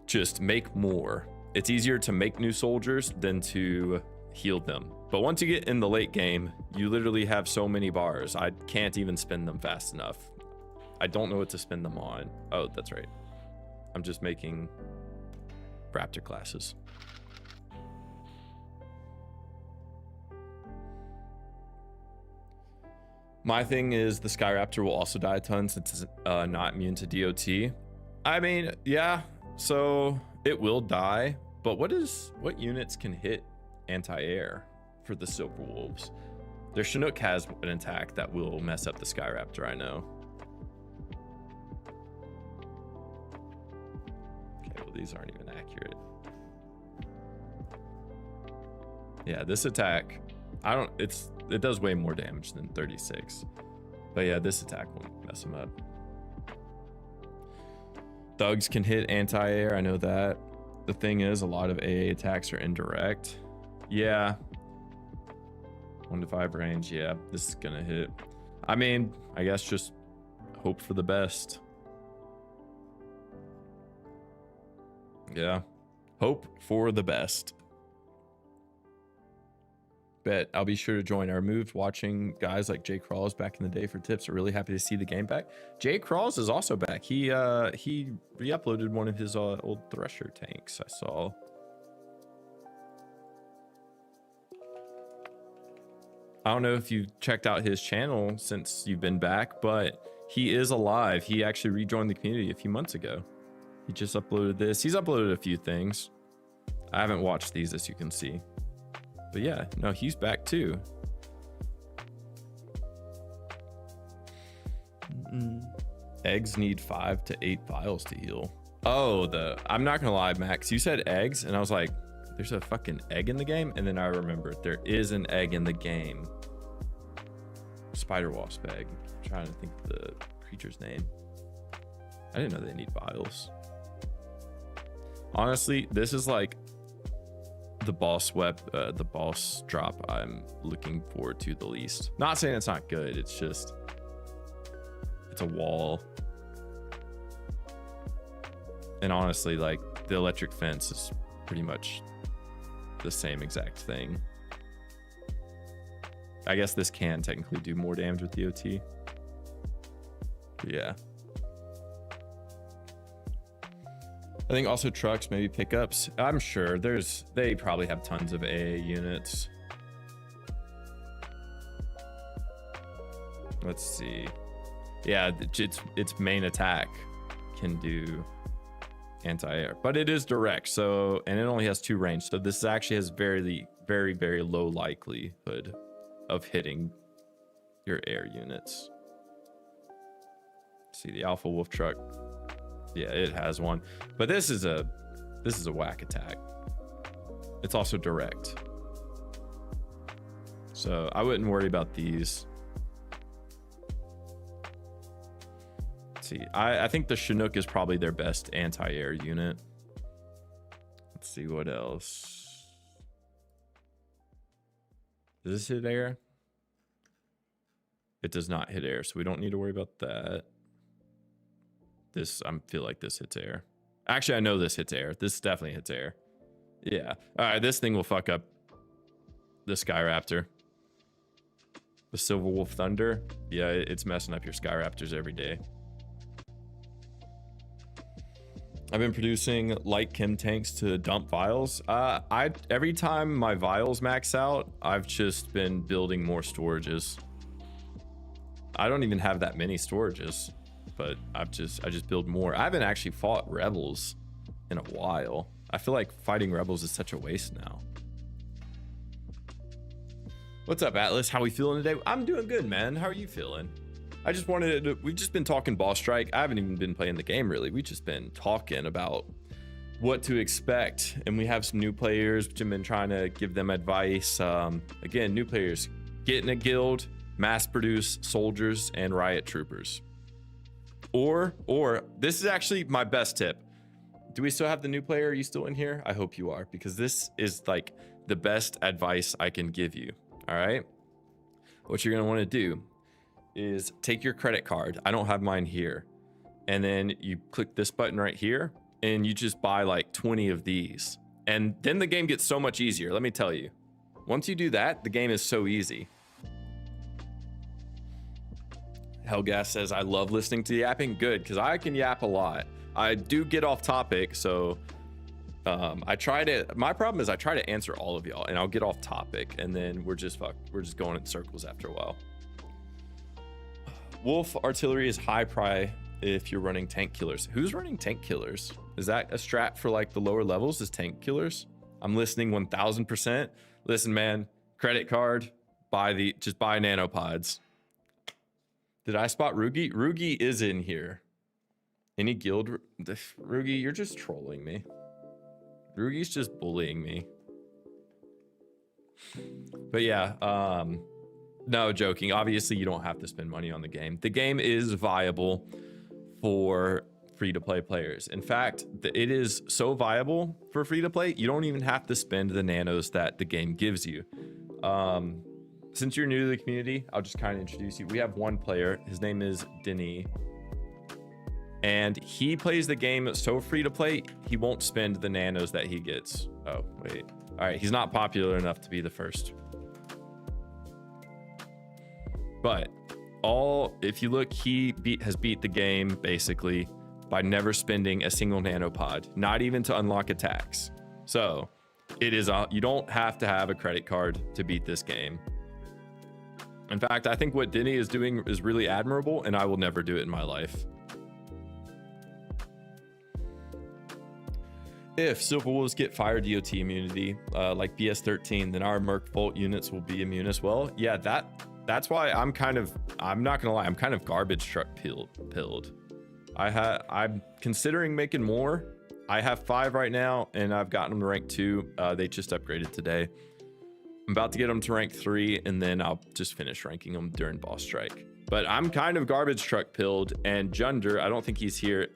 Just make more. It's easier to make new soldiers than to heal them. But once you get in the late game, you literally have so many bars. I can't even spend them fast enough. I don't know what to spend them on. Oh, that's right. I'm just making Raptor classes. My thing is the Skyraptor will also die a ton since it's not immune to DOT. I mean, yeah, so it will die, but what units can hit anti-air for the Silver Wolves? Their Chinook has an attack that will mess up the Skyraptor, I know. Okay, well, these aren't even accurate. Yeah, this attack, it does way more damage than 36. But yeah, this attack won't mess them up. Thugs can hit anti-air, I know that. The thing is, a lot of AA attacks are indirect. Yeah. 1 to 5 range, yeah, this is gonna hit. I mean, I guess just hope for the best. Yeah, hope for the best. Bet I'll be sure to join. I removed watching guys like Jay Crawls back in the day for tips. I'm really happy to see the game back. Jay Crawls is also back. He re-uploaded one of his old Thresher tanks I saw. I don't know if you checked out his channel since you've been back, but he is alive. He actually rejoined the community a few months ago. He just uploaded this. He's uploaded a few things. I haven't watched these, as you can see. But yeah, no, he's back too. Eggs need 5 to 8 vials to heal. Oh, I'm not gonna lie, Max, you said eggs and I was like, there's a fucking egg in the game? And then I remembered there is an egg in the game. Spider wasp egg. I'm trying to think of the creature's name. I didn't know they need vials. Honestly, this is like the boss the boss drop I'm looking forward to the least. Not saying it's not good, it's just it's a wall. And honestly, like the electric fence is pretty much the same exact thing. I guess this can technically do more damage with DOT. But yeah. I think also trucks, maybe pickups. I'm sure they probably have tons of AA units. Let's see. Yeah, its main attack can do anti-air, but it is direct, so, and it only has 2 range, so this actually has very, very, very low likelihood of hitting your air units. See the Alpha Wolf truck. Yeah, it has one, but this is a whack attack. It's also direct, so I wouldn't worry about these. Let's see, I think the Chinook is probably their best anti-air unit. Let's see what else. Does this hit air? It does not hit air, so we don't need to worry about that. This, I feel like this hits air. Actually, I know this hits air. This definitely hits air. Yeah. All right, this thing will fuck up the Skyraptor. The Silver Wolf Thunder. Yeah, it's messing up your Skyraptors every day. I've been producing light chem tanks to dump vials. Every time my vials max out, I've just been building more storages. I don't even have that many storages, but I just build more. I haven't actually fought rebels in a while. I feel like fighting rebels is such a waste now. What's up, Atlas? How we feeling today? I'm doing good, man. How are you feeling? I just wanted to, we've just been talking Boss Strike. I haven't even been playing the game really. We've just been talking about what to expect. And we have some new players, which I've been trying to give them advice. Again, new players, get in a guild, mass produce soldiers and riot troopers. Or this is actually my best tip. Do we still have the new player? Are you still in here? I hope you are, because this is like the best advice I can give you. All right. What you're going to want to do is take your credit card. I don't have mine here. And then you click this button right here and you just buy like 20 of these. And then the game gets so much easier. Let me tell you, once you do that, the game is so easy. Hellgas says, I love listening to yapping. Good, because I can yap a lot. I do get off topic, so my problem is I try to answer all of y'all and I'll get off topic and then we're just going in circles after a while. Wolf artillery is high pry if you're running tank killers. Who's running tank killers? Is that a strat for like the lower levels, is tank killers? I'm listening 1000%. Listen, man, credit card, just buy nanopods. Did I spot Rugi? Rugi is in here. Any guild? Rugi, you're just trolling me. Rugi's just bullying me. But yeah, no, joking. Obviously, you don't have to spend money on the game. The game is viable for free-to-play players. In fact, it is so viable for free-to-play, you don't even have to spend the nanos that the game gives you. Since you're new to the community, I'll just kind of introduce you. We have one player. His name is Denis. And he plays the game so free-to-play, he won't spend the nanos that he gets. Oh, wait. All right, he's not popular enough to be the first. But if you look, he has beat the game basically by never spending a single nanopod, not even to unlock attacks. So you don't have to have a credit card to beat this game. In fact, I think what Denis is doing is really admirable, and I will never do it in my life. If Silver Wolves get fire DOT immunity, like BS13, then our Merc Volt units will be immune as well. Yeah, that's why I'm not gonna lie, I'm kind of garbage truck pilled. I'm considering making more. I have 5 right now, and I've gotten them to rank 2. They just upgraded today. I'm about to get them to rank 3, and then I'll just finish ranking them during Boss Strike. But I'm kind of garbage truck pilled, and Junder, I don't think he's here,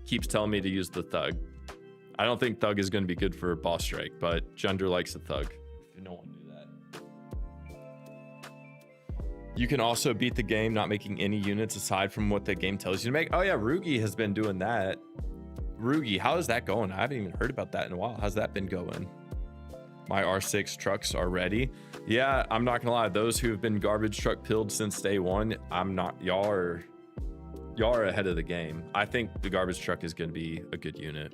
keeps telling me to use the Thug. I don't think Thug is going to be good for Boss Strike, but Junder likes the Thug. If no one knew that. You can also beat the game not making any units aside from what the game tells you to make. Oh yeah, Rugi has been doing that. Rugi, how is that going? I haven't even heard about that in a while. How's that been going? My R6 trucks are ready. Yeah, I'm not gonna lie. Those who have been garbage truck pilled since day one, y'all are ahead of the game. I think the garbage truck is gonna be a good unit.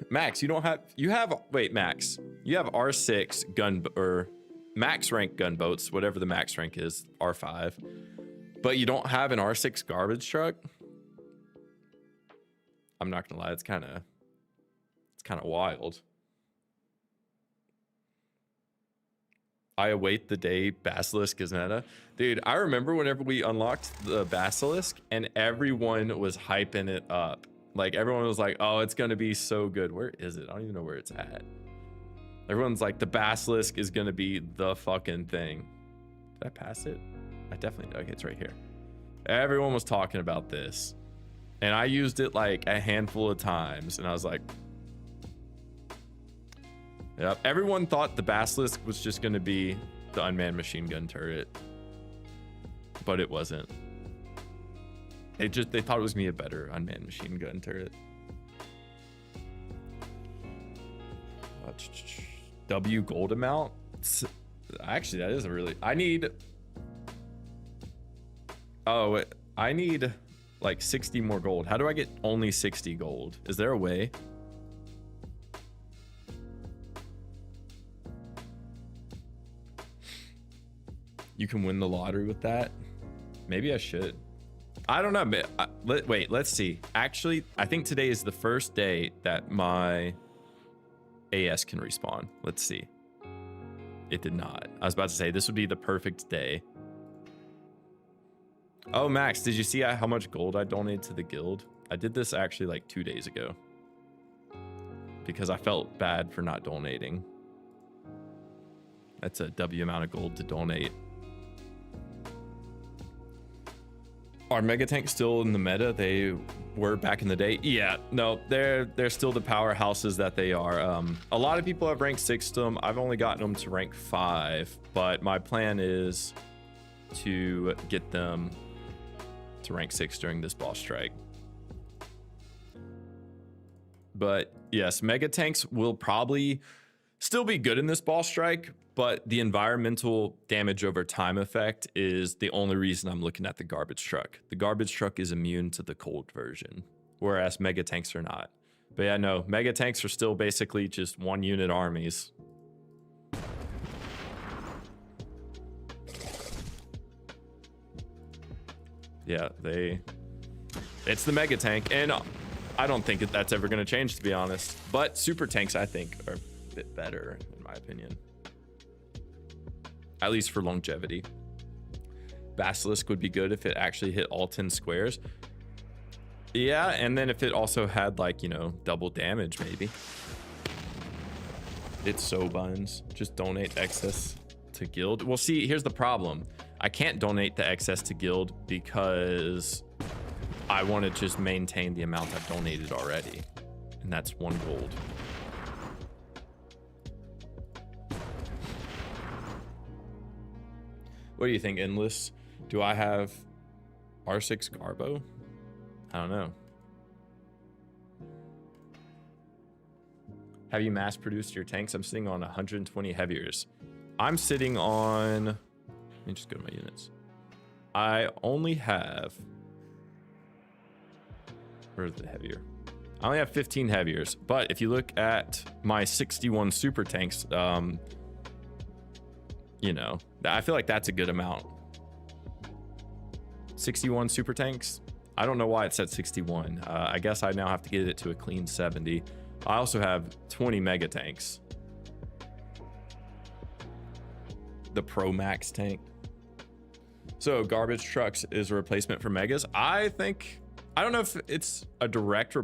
Max, wait, Max, you have R6 gun or max rank gunboats, whatever the max rank is, R5, but you don't have an R6 garbage truck. I'm not gonna lie, it's kind of wild. I await the day Basilisk is meta. Dude, I remember whenever we unlocked the Basilisk and everyone was hyping it up. Like everyone was like, oh, it's gonna be so good. Where is it? I don't even know where it's at. Everyone's like, the Basilisk is gonna be the fucking thing. Did I pass it? I definitely did. Okay, it's right here. Everyone was talking about this. And I used it like a handful of times. And I was like, yep. Everyone thought the Basilisk was just gonna be the unmanned machine gun turret, but it wasn't. They thought it was gonna be a better unmanned machine gun turret. W gold amount. Actually, that is a really. I need like 60 more gold. How do I get only 60 gold? Is there a way? You can win the lottery with that. Maybe I should. I don't know. Wait, let's see. Actually, I think today is the first day that my AS can respawn. Let's see. It did not. I was about to say this would be the perfect day. Oh, Max, did you see how much gold I donated to the guild? I did this actually like 2 days ago because I felt bad for not donating. That's a W amount of gold to donate. Are mega tanks still in the meta? They were back in the day. Yeah, no, they're still the powerhouses that they are. A lot of people have ranked 6 them. I've only gotten them to rank 5, but my plan is to get them to rank 6 during this boss strike. But yes, mega tanks will probably still be good in this boss strike, but the environmental damage over time effect is the only reason I'm looking at the garbage truck. The garbage truck is immune to the cold version, whereas mega tanks are not. But yeah, no, mega tanks are still basically just 1 unit armies. Yeah, it's the mega tank, and I don't think that's ever going to change, to be honest. But super tanks, I think, are a bit better, in my opinion. At least for longevity. Basilisk would be good if it actually hit all 10 squares. Yeah, and then if it also had, like, you know, double damage, maybe. It's so buns. Just donate excess to guild. Well, see, here's the problem. I can't donate the excess to guild because I want to just maintain the amount I've donated already. And that's 1 gold. What do you think, Endless? Do I have R6 Garbo? I don't know. Have you mass produced your tanks? I'm sitting on 120 heaviers. I'm sitting on... Let me just go to my units. I only have... Where's the heavier? I only have 15 heaviers, but if you look at my 61 super tanks, you know, I feel like that's a good amount. 61 super tanks. I don't know why it's at 61. I guess I now have to get it to a clean 70. I also have 20 mega tanks. The Pro Max tank. So garbage trucks is a replacement for megas. I don't know if it's a direct.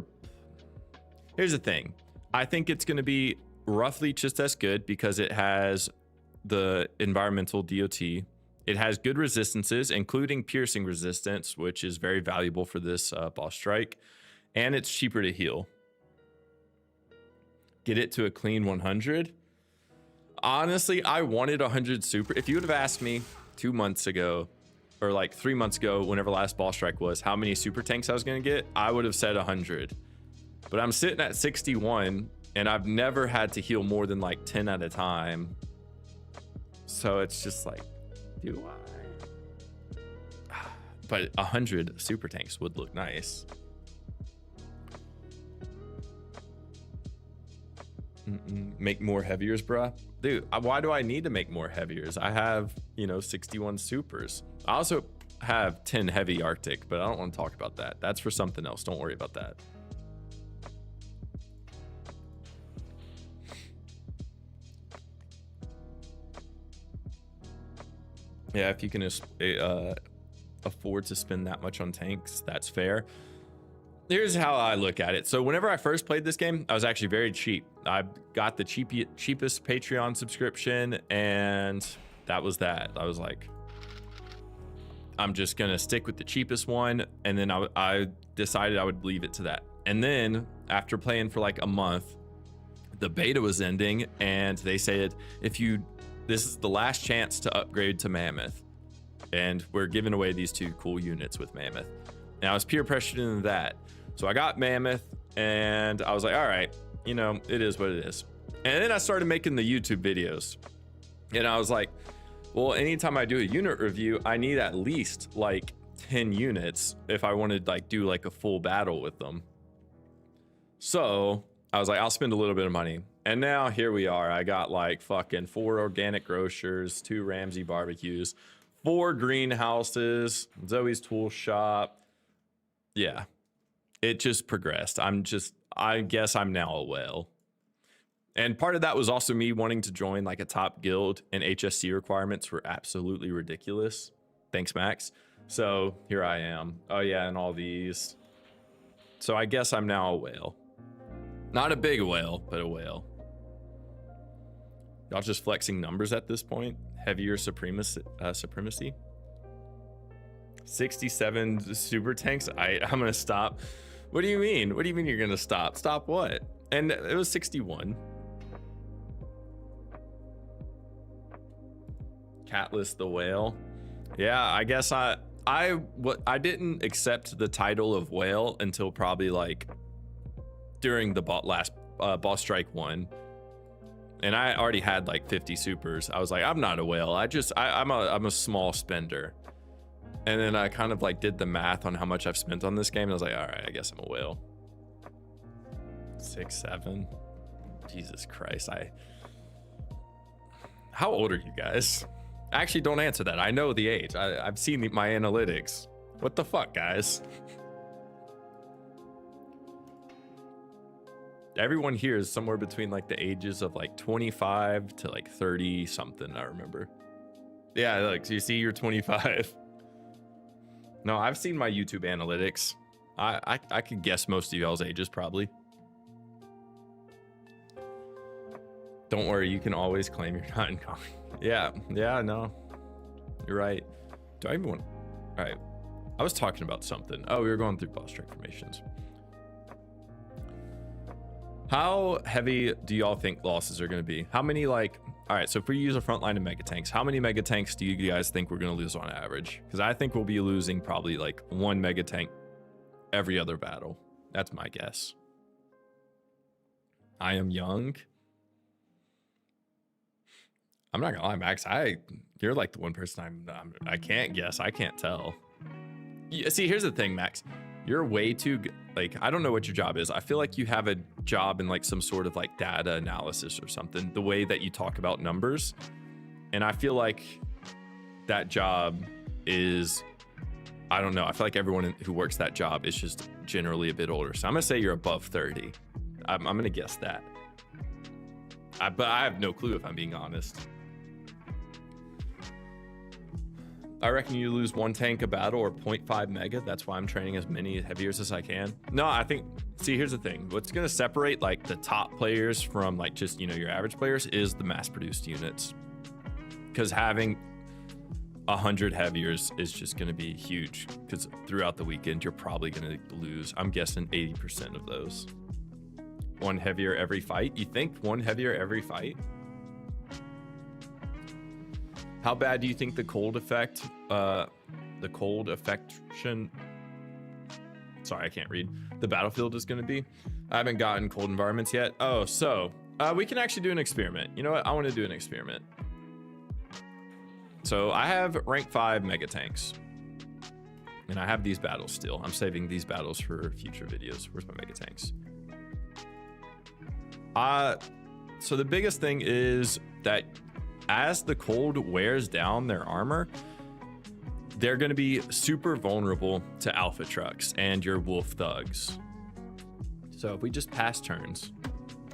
Here's the thing. I think it's going to be roughly just as good because it has the environmental DOT. It has good resistances, including piercing resistance, which is very valuable for this boss strike, and it's cheaper to heal. Get it to a clean 100. Honestly, I wanted 100 super. If you would have asked me 2 months ago or like 3 months ago, whenever last boss strike was, how many super tanks I was going to get, I would have said 100. But I'm sitting at 61 and I've never had to heal more than like 10 at a time. So it's just like, do I? But 100 super tanks would look nice. Make more heaviers, bruh. Dude, why do I need to make more heaviers? I have, 61 supers. I also have 10 heavy Arctic, but I don't want to talk about that. That's for something else. Don't worry about that. Yeah, if you can afford to spend that much on tanks, that's fair. Here's how I look at it. So whenever I first played this game, I was actually very cheap. I got the cheapest Patreon subscription, and that was that. I was like, I'm just going to stick with the cheapest one. And then I decided I would leave it to that. And then after playing for like a month, the beta was ending, and they said, if you this is the last chance to upgrade to Mammoth. And we're giving away these 2 cool units with Mammoth. Now I was peer pressured into that. So I got Mammoth and I was like, all right, you know, it is what it is. And then I started making the YouTube videos. And I was like, well, anytime I do a unit review, I need at least like 10 units if I wanted to like do like a full battle with them. So I was like, I'll spend a little bit of money. And now here we are. I got like fucking 4 organic grocers, 2 Ramsey barbecues, 4 greenhouses, Zoe's tool shop. Yeah, it just progressed. I guess I'm now a whale. And part of that was also me wanting to join like a top guild, and HSC requirements were absolutely ridiculous. Thanks, Max. So here I am. Oh yeah, and all these. So I guess I'm now a whale. Not a big whale, but a whale. Y'all just flexing numbers at this point. Heavier supremacy. 67 super tanks. I'm gonna stop. What do you mean? What do you mean you're gonna stop? Stop what? And it was 61. Catless the whale. Yeah, I guess I didn't accept the title of whale until probably like during the last boss strike 1. And I already had like 50 supers. I was like, I'm not a whale. I'm a small spender. And then I kind of like did the math on how much I've spent on this game. And I was like, all right, I guess I'm a whale. 6, 7. Jesus Christ. How old are you guys? Actually, don't answer that. I know the age. I've seen my analytics. What the fuck, guys? Everyone here is somewhere between like the ages of like 25 to like 30 something, I remember. Yeah, look, so you see you're 25. No, I've seen my YouTube analytics. I could guess most of y'all's ages probably. Don't worry, you can always claim you're not in common. Yeah, no. You're right. Do I even want... All right. I was talking about something. Oh, we were going through boss strike formations. How heavy do y'all think losses are going to be? How many, like... All right, so if we use a front line of mega tanks, how many mega tanks do you guys think we're going to lose on average? Because I think we'll be losing probably like 1 mega tank every other battle. That's my guess. I am young. I'm not gonna lie, Max. You're like the one person I can't guess. I can't tell. See, here's the thing, Max. You're way too like, I don't know what your job is. I feel like you have a job in like some sort of like data analysis or something. The way that you talk about numbers, and I feel like that job is, I don't know. I feel like everyone who works that job is just generally a bit older. So I'm gonna say you're above 30. I'm gonna guess that. But I have no clue if I'm being honest. I reckon you lose 1 tank a battle or 0.5 mega. That's why I'm training as many heaviers as I can. No, I think, see, here's the thing. What's going to separate like the top players from like just, you know, your average players is the mass produced units. Because having 100 heaviers is just going to be huge. Because throughout the weekend, you're probably going to lose, I'm guessing 80% of those. 1 heavier every fight. You think 1 heavier every fight? How bad do you think the cold affection, sorry, I can't read, the battlefield is going to be? I haven't gotten cold environments yet. Oh, so we can actually do an experiment. You know what? I want to do an experiment. So I have rank 5 mega tanks, and I have these battles still. I'm saving these battles for future videos. Where's my mega tanks? So the biggest thing is that as the cold wears down their armor, they're going to be super vulnerable to alpha trucks and your wolf thugs. So if we just pass turns,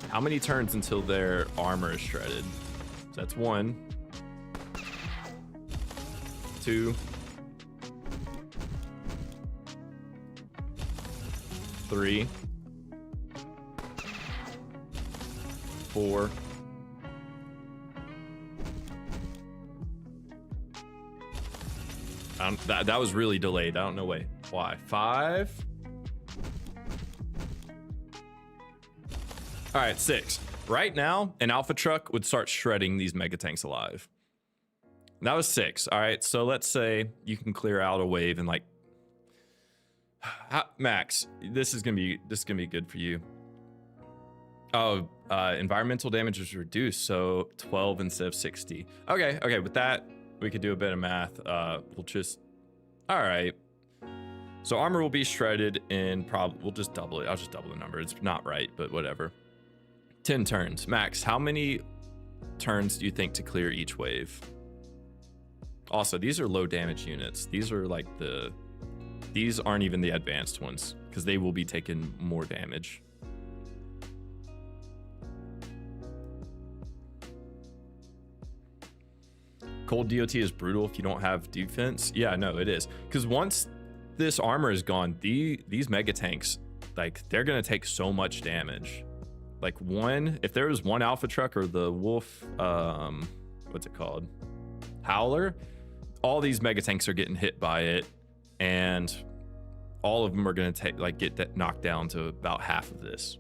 how many turns until their armor is shredded? So that's 1, 2, 3, 4, 5. That was really delayed. I don't know why. 5. All right, 6. Right now, an Alpha Truck would start shredding these Mega Tanks alive. That was 6. All right, so let's say you can clear out a wave and like Max, this is gonna be good for you. Oh, environmental damage is reduced, so 12 instead of 60. Okay, with that, we could do a bit of math. We'll just, all right. So armor will be shredded in we'll just double it. I'll just double the number. It's not right, but whatever. 10 turns. Max, how many turns do you think to clear each wave? Also, these are low damage units. These are like these aren't even the advanced ones because they will be taking more damage. Cold DOT is brutal if you don't have defense. Yeah, no, it is. Because once this armor is gone, these Mega Tanks, like, they're going to take so much damage. Like, if there was one Alpha Truck or the Wolf, what's it called? Howler, all these Mega Tanks are getting hit by it, and all of them are going to get knocked down to about half of this.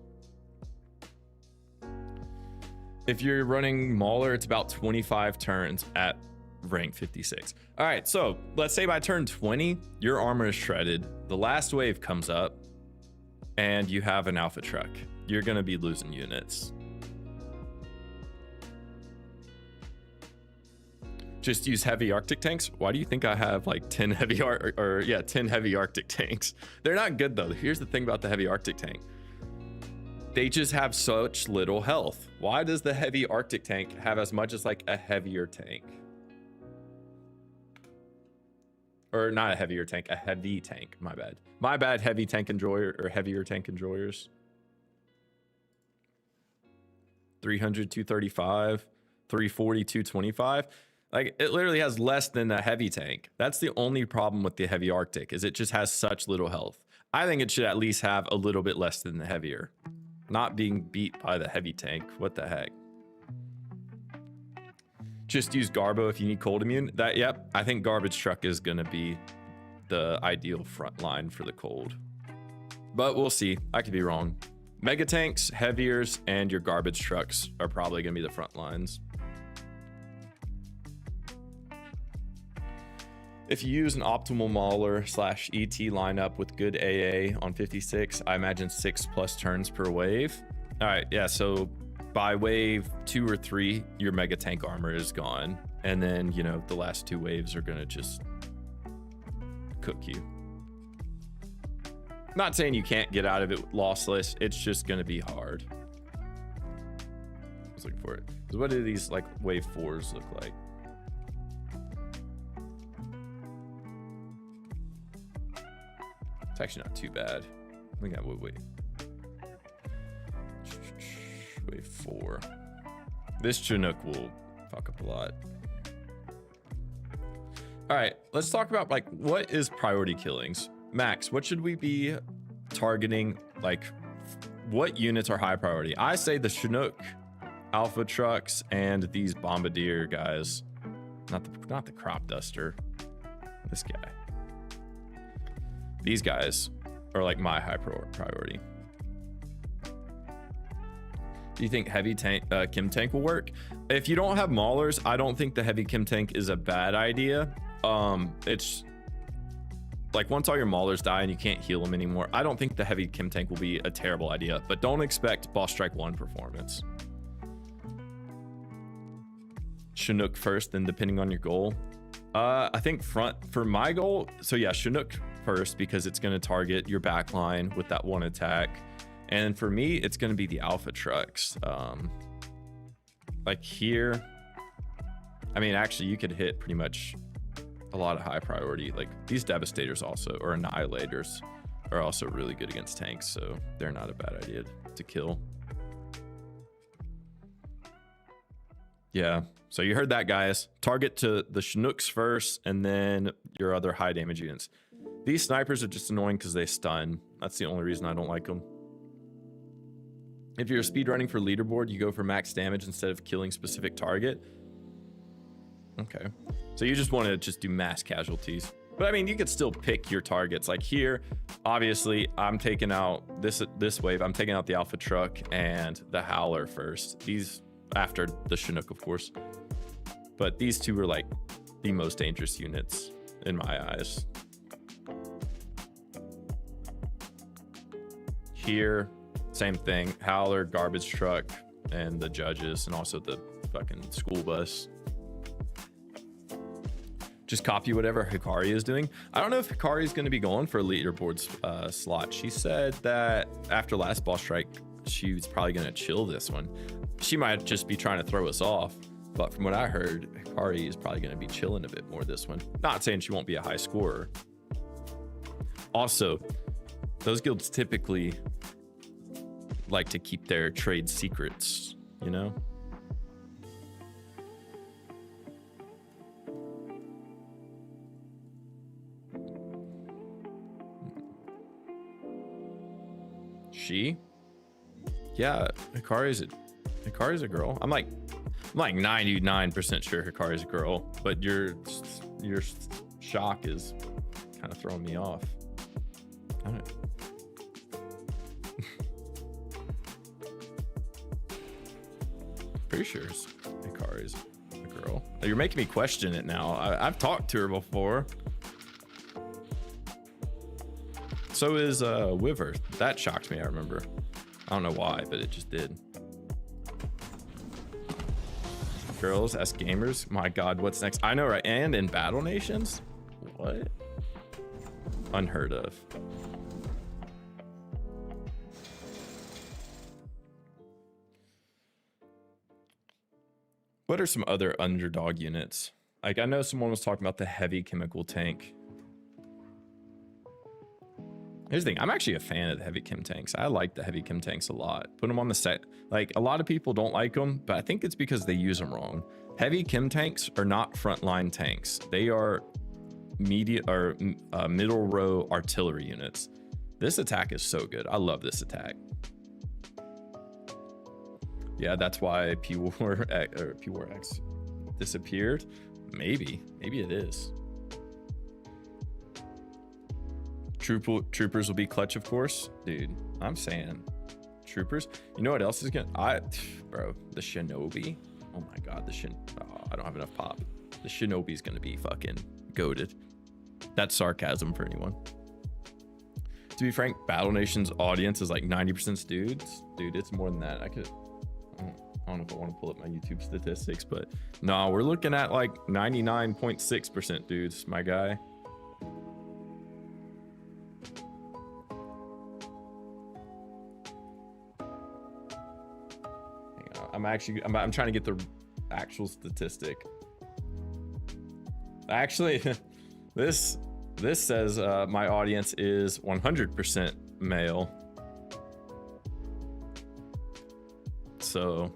If you're running Mauler, it's about 25 turns at rank 56. All right, so let's say by turn 20, your armor is shredded. The last wave comes up, and you have an Alpha Truck. You're going to be losing units. Just use heavy Arctic tanks. Why do you think I have like 10 heavy 10 heavy Arctic tanks? They're not good though. Here's the thing about the heavy Arctic tank. They just have such little health. Why does the heavy Arctic tank have as much as like a heavier tank? Or not a heavier tank, a heavy tank, my bad. My bad, heavy tank enjoyer or heavier tank enjoyers. 300, 235, 340, 225. Like, it literally has less than a heavy tank. That's the only problem with the heavy Arctic, is it just has such little health. I think it should at least have a little bit less than the heavier. Not being beat by the heavy tank. What the heck? Just use Garbo if you need cold immune. Yep, I think Garbage Truck is going to be the ideal front line for the cold. But we'll see. I could be wrong. Mega Tanks, Heaviers, and your Garbage Trucks are probably going to be the front lines. If you use an optimal Mauler / ET lineup with good AA on 56, I imagine 6+ turns per wave. All right, yeah, so by wave 2 or 3, your Mega Tank armor is gone. And then, you know, the last 2 waves are going to just cook you. Not saying you can't get out of it lossless, it's just going to be hard. I was looking for it. So what do these, like, wave 4s look like? It's actually not too bad. I think I would wait. Wave 4. This Chinook will fuck up a lot. All right, let's talk about, like, what is priority killings? Max, what should we be targeting? Like, what units are high priority? I say the Chinook, Alpha Trucks, and these Bombardier guys. Not the Crop Duster. This guy. These guys are like my high priority. Do you think heavy tank, Chem Tank will work? If you don't have Maulers, I don't think the heavy Chem Tank is a bad idea. It's like once all your Maulers die and you can't heal them anymore, I don't think the heavy Chem Tank will be a terrible idea, but don't expect Boss Strike 1 performance. Chinook first, then depending on your goal. I think front for my goal. So yeah, Chinook first because it's going to target your backline with that one attack. And for me, it's going to be the Alpha Trucks. Like here, I mean, actually you could hit pretty much a lot of high priority. Like these Devastators also, or Annihilators, are also really good against tanks. So they're not a bad idea to kill. Yeah. So you heard that, guys. Target to the Chinooks first, and then your other high damage units. These snipers are just annoying because they stun. That's the only reason I don't like them. If you're speedrunning for leaderboard, you go for max damage instead of killing specific target. Okay. So you just want to just do mass casualties. But I mean, you could still pick your targets. Like here, obviously, I'm taking out this wave. I'm taking out the Alpha Truck and the Howler first. These after the Chinook, of course. But these two are like the most dangerous units in my eyes. Here, same thing. Howler, Garbage Truck, and the Judges, and also the fucking school bus. Just copy whatever Hikari is doing. I don't know if Hikari is going to be going for a leaderboard slot. She said that after last boss strike, she was probably going to chill this one. She might just be trying to throw us off. But from what I heard, Hikari is probably going to be chilling a bit more this one. Not saying she won't be a high scorer. Also, those guilds typically like to keep their trade secrets, you know? She? Yeah, Hikari's a girl. I'm like 99% sure Hikari's a girl, but your shock is kind of throwing me off. I don't know. Pretty sure Hikari's a girl. You're making me question it now. I've talked to her before. So is Wiver. That shocked me, I remember. I don't know why, but it just did. Girls, S gamers. My god, what's next? I know, right? And in Battle Nations? What? Unheard of. What are some other underdog units? Like, I know someone was talking about the heavy chemical tank. Here's the thing, I'm actually a fan of the heavy chem tanks. I like the heavy chem tanks a lot. Put them on the set. Like, a lot of people don't like them, but I think it's because they use them wrong. Heavy chem tanks are not frontline tanks. They are middle row artillery units. This attack is so good. I love this attack. Yeah, that's why P-War X disappeared. Maybe it is. Troopers will be clutch, of course. Dude, I'm saying troopers. You know what else is gonna... Bro, the Shinobi. Oh my god, I don't have enough pop. The Shinobi's gonna be fucking goated. That's sarcasm for anyone. To be frank, Battle Nation's audience is like 90% dudes. Dude, it's more than that. I don't know if I want to pull up my YouTube statistics, but no, we're looking at like 99.6% dudes, my guy. I'm trying to get the actual statistic. Actually, this says my audience is 100% male. So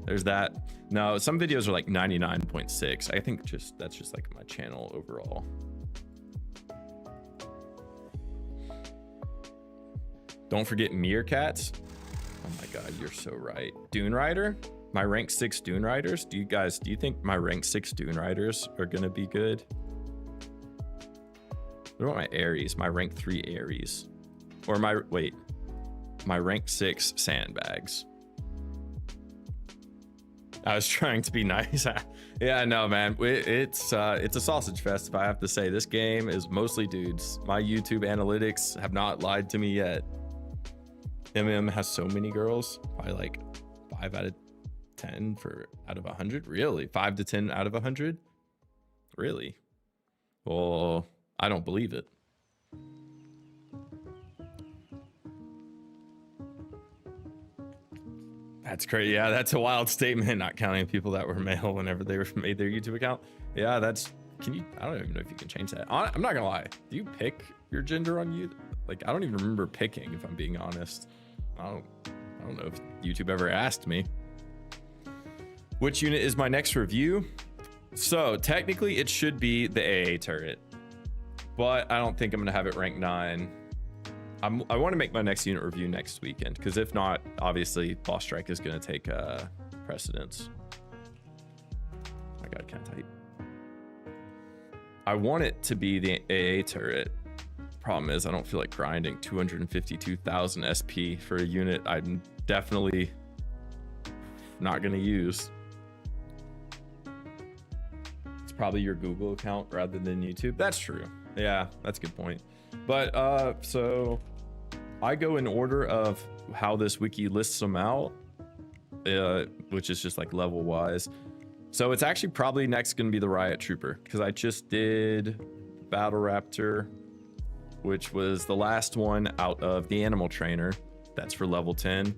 there's that. No, some videos are like 99.6. I think that's just like my channel overall. Don't forget Meerkats. Oh my god, you're so right. Dune Rider, my rank 6 Dune Riders. Do you think my rank 6 Dune Riders are gonna be good? What about my Ares, my rank 3 Ares? Or my rank 6 Sandbags? I was trying to be nice. Yeah, no, man. It's a sausage fest, if I have to say. This game is mostly dudes. My YouTube analytics have not lied to me yet. MM has so many girls. Probably like 5 out of 10 out of 100. Really? 5 to 10 out of 100? Really? Well, I don't believe it. That's crazy. Yeah, that's a wild statement, not counting people that were male whenever they made their YouTube account. Yeah, I don't even know if you can change that. I'm not gonna lie. Do you pick your gender on you? Like, I don't even remember picking, if I'm being honest. I don't know if YouTube ever asked me. Which unit is my next review? So technically it should be the AA turret, but I don't think I'm gonna have it ranked 9. I want to make my next unit review next weekend, because if not, obviously Boss Strike is going to take precedence. Oh my god, can't type. I want it to be the AA turret. Problem is, I don't feel like grinding 252,000 SP for a unit I'm definitely not going to use. It's probably your Google account rather than YouTube. That's true. Yeah, that's a good point. But so I go in order of how this wiki lists them out, which is just like level wise. So it's actually probably next going to be the Riot Trooper, because I just did Battle Raptor, which was the last one out of the Animal Trainer. That's for level 10.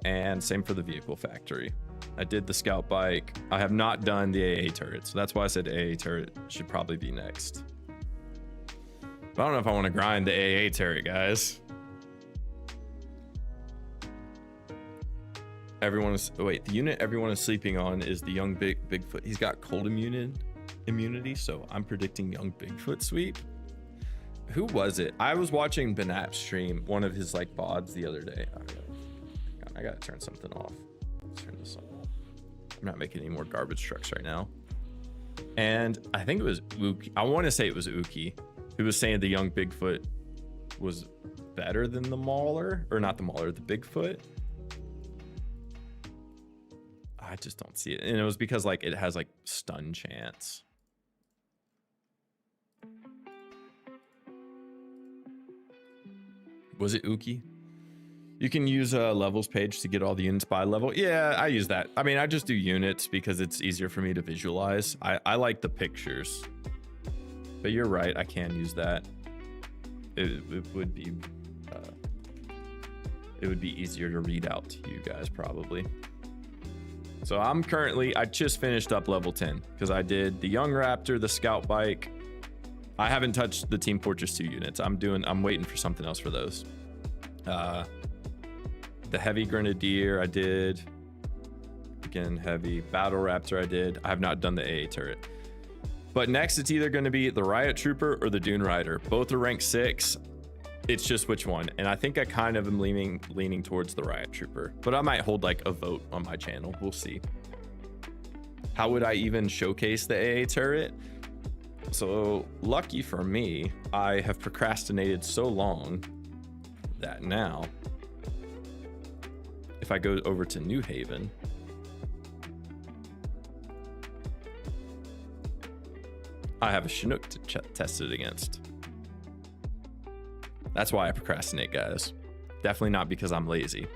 And same for the Vehicle Factory. I did the Scout Bike. I have not done the AA turret, so that's why I said AA turret should probably be next. But I don't know if I want to grind the AA turret, guys. The unit everyone is sleeping on is the young Bigfoot. He's got cold immunity, so I'm predicting young Bigfoot sweep. Who was it? I was watching Benap stream one of his like VODs the other day. I gotta turn something off. Let's turn this on. I'm not making any more garbage trucks right now. And I think it was Uki. I want to say it was Uki who was saying the young Bigfoot was better than the Mauler, or not the Mauler, the Bigfoot. I just don't see it. And it was because like it has like stun chance. Was it Uki? You can use a levels page to get all the units by level. Yeah, I use that. I mean, I just do units because it's easier for me to visualize. I like the pictures. But you're right, I can use that. It would be easier to read out to you guys probably. So I just finished up level 10 because I did the Young Raptor, the Scout Bike. I haven't touched the Team Fortress 2 units. I'm waiting for something else for those. The Heavy Grenadier I did. Again, Heavy. Battle Raptor I did. I have not done the AA turret. But next it's either going to be the Riot Trooper or the Dune Rider. Both are rank 6. It's just which one. And I think I kind of am leaning towards the Riot Trooper. But I might hold like a vote on my channel. We'll see. How would I even showcase the AA turret? So lucky for me, I have procrastinated so long that now, if I go over to New Haven, I have a Chinook to test it against. That's why I procrastinate, guys. Definitely not because I'm lazy,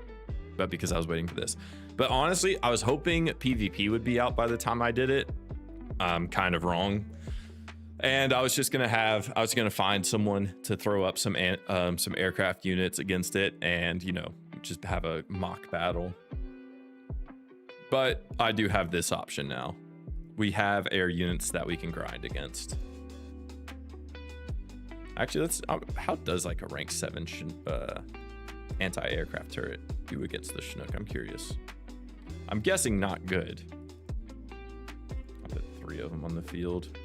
but because I was waiting for this. But honestly, I was hoping PvP would be out by the time I did it. I'm kind of wrong. And I was gonna find someone to throw up some aircraft units against it, and you know, just have a mock battle. But I do have this option now. We have air units that we can grind against. Actually, how does like a rank 7 anti-aircraft turret do against the Chinook? I'm curious. I'm guessing not good. I'll put 3 of them on the field.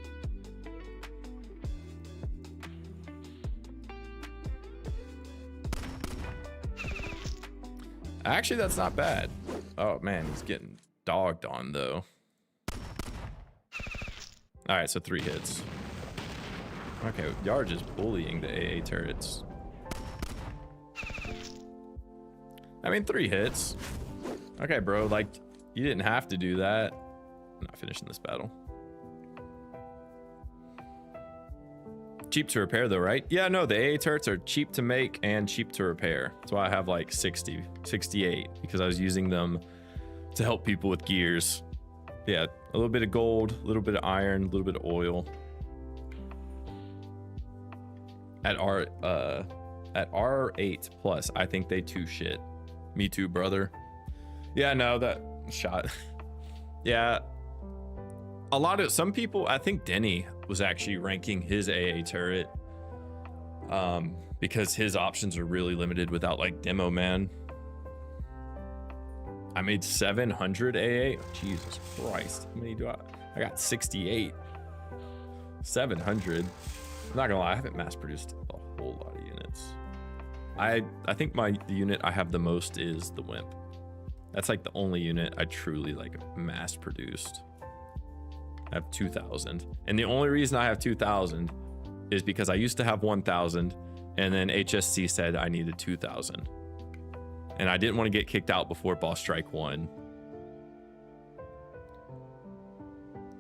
Actually, that's not bad. Oh man, he's getting dogged on though. All right, so 3 hits. Okay, y'all are just bullying the AA turrets. I mean, 3 hits. Okay, bro, like, you didn't have to do that. I'm not finishing this battle. Cheap to repair though, right? Yeah, no, the AA turrets are cheap to make and cheap to repair. That's why I have like 68, because I was using them to help people with gears. Yeah, a little bit of gold, a little bit of iron, a little bit of oil. At R8 plus, I think they too shit. Me too, brother. Yeah, no, that shot. Yeah. Some people, I think Denny was actually ranking his AA turret because his options are really limited without like Demo Man. I made 700 AA. Oh, Jesus Christ. How many do I got 68. 700. I'm not gonna lie, I haven't mass produced a whole lot of units. I think the unit I have the most is the Wimp. That's like the only unit I truly like mass produced. I have 2,000. And the only reason I have 2,000 is because I used to have 1,000, and then HSC said I needed 2,000. And I didn't want to get kicked out before Boss Strike 1.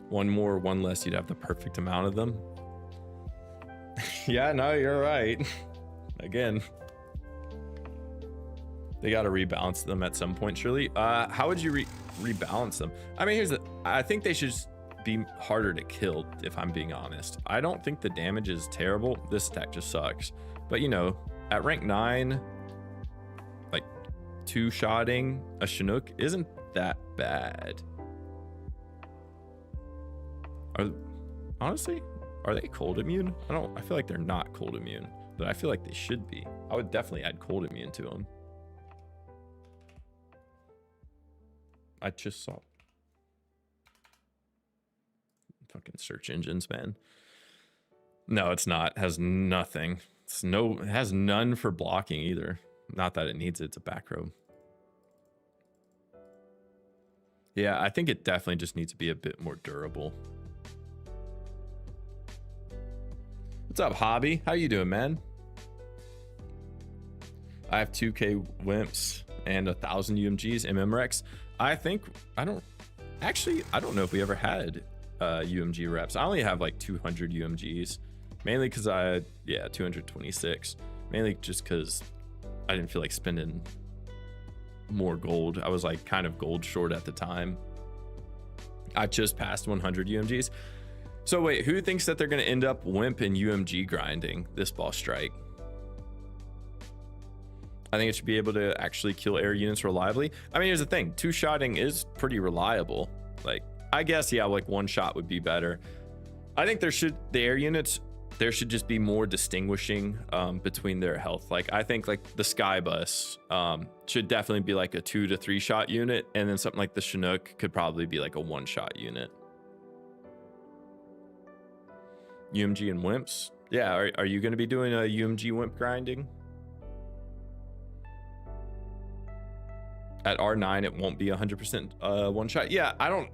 One more, one less, you'd have the perfect amount of them. Yeah, no, you're right. Again, they got to rebalance them at some point, surely. How would you rebalance them? I mean, I think they should be harder to kill, if I'm being honest. I don't think the damage is terrible. This attack just sucks. But, you know, at rank 9, like, two-shotting a Chinook isn't that bad. Honestly, are they cold immune? I feel like they're not cold immune, but I feel like they should be. I would definitely add cold immune to them. I just saw fucking search engines, man. No, it's not. It has nothing. It has none for blocking either. Not that it needs it. It's a back row. Yeah, I think it definitely just needs to be a bit more durable. What's up, Hobby? How you doing, man? I have 2k Wimps and 1,000 UMGs, MMREX. I don't know if we ever had UMG reps. I only have like 200 UMGs, mainly because 226, mainly just because I didn't feel like spending more gold. I was like kind of gold short at the time. I just passed 100 UMGs. So wait, who thinks that they're going to end up Wimp and UMG grinding this Boss Strike? I think it should be able to actually kill air units reliably. I mean, here's the thing. Two-shotting is pretty reliable. Like, I guess, yeah, like one shot would be better. I think the air units, there should just be more distinguishing between their health. Like, I think like the Sky Bus should definitely be like a 2 to 3 shot unit. And then something like the Chinook could probably be like a 1-shot unit. UMG and Wimps. Yeah, are you going to be doing a UMG Wimp grinding? At R9, it won't be 100% one shot. Yeah, I don't,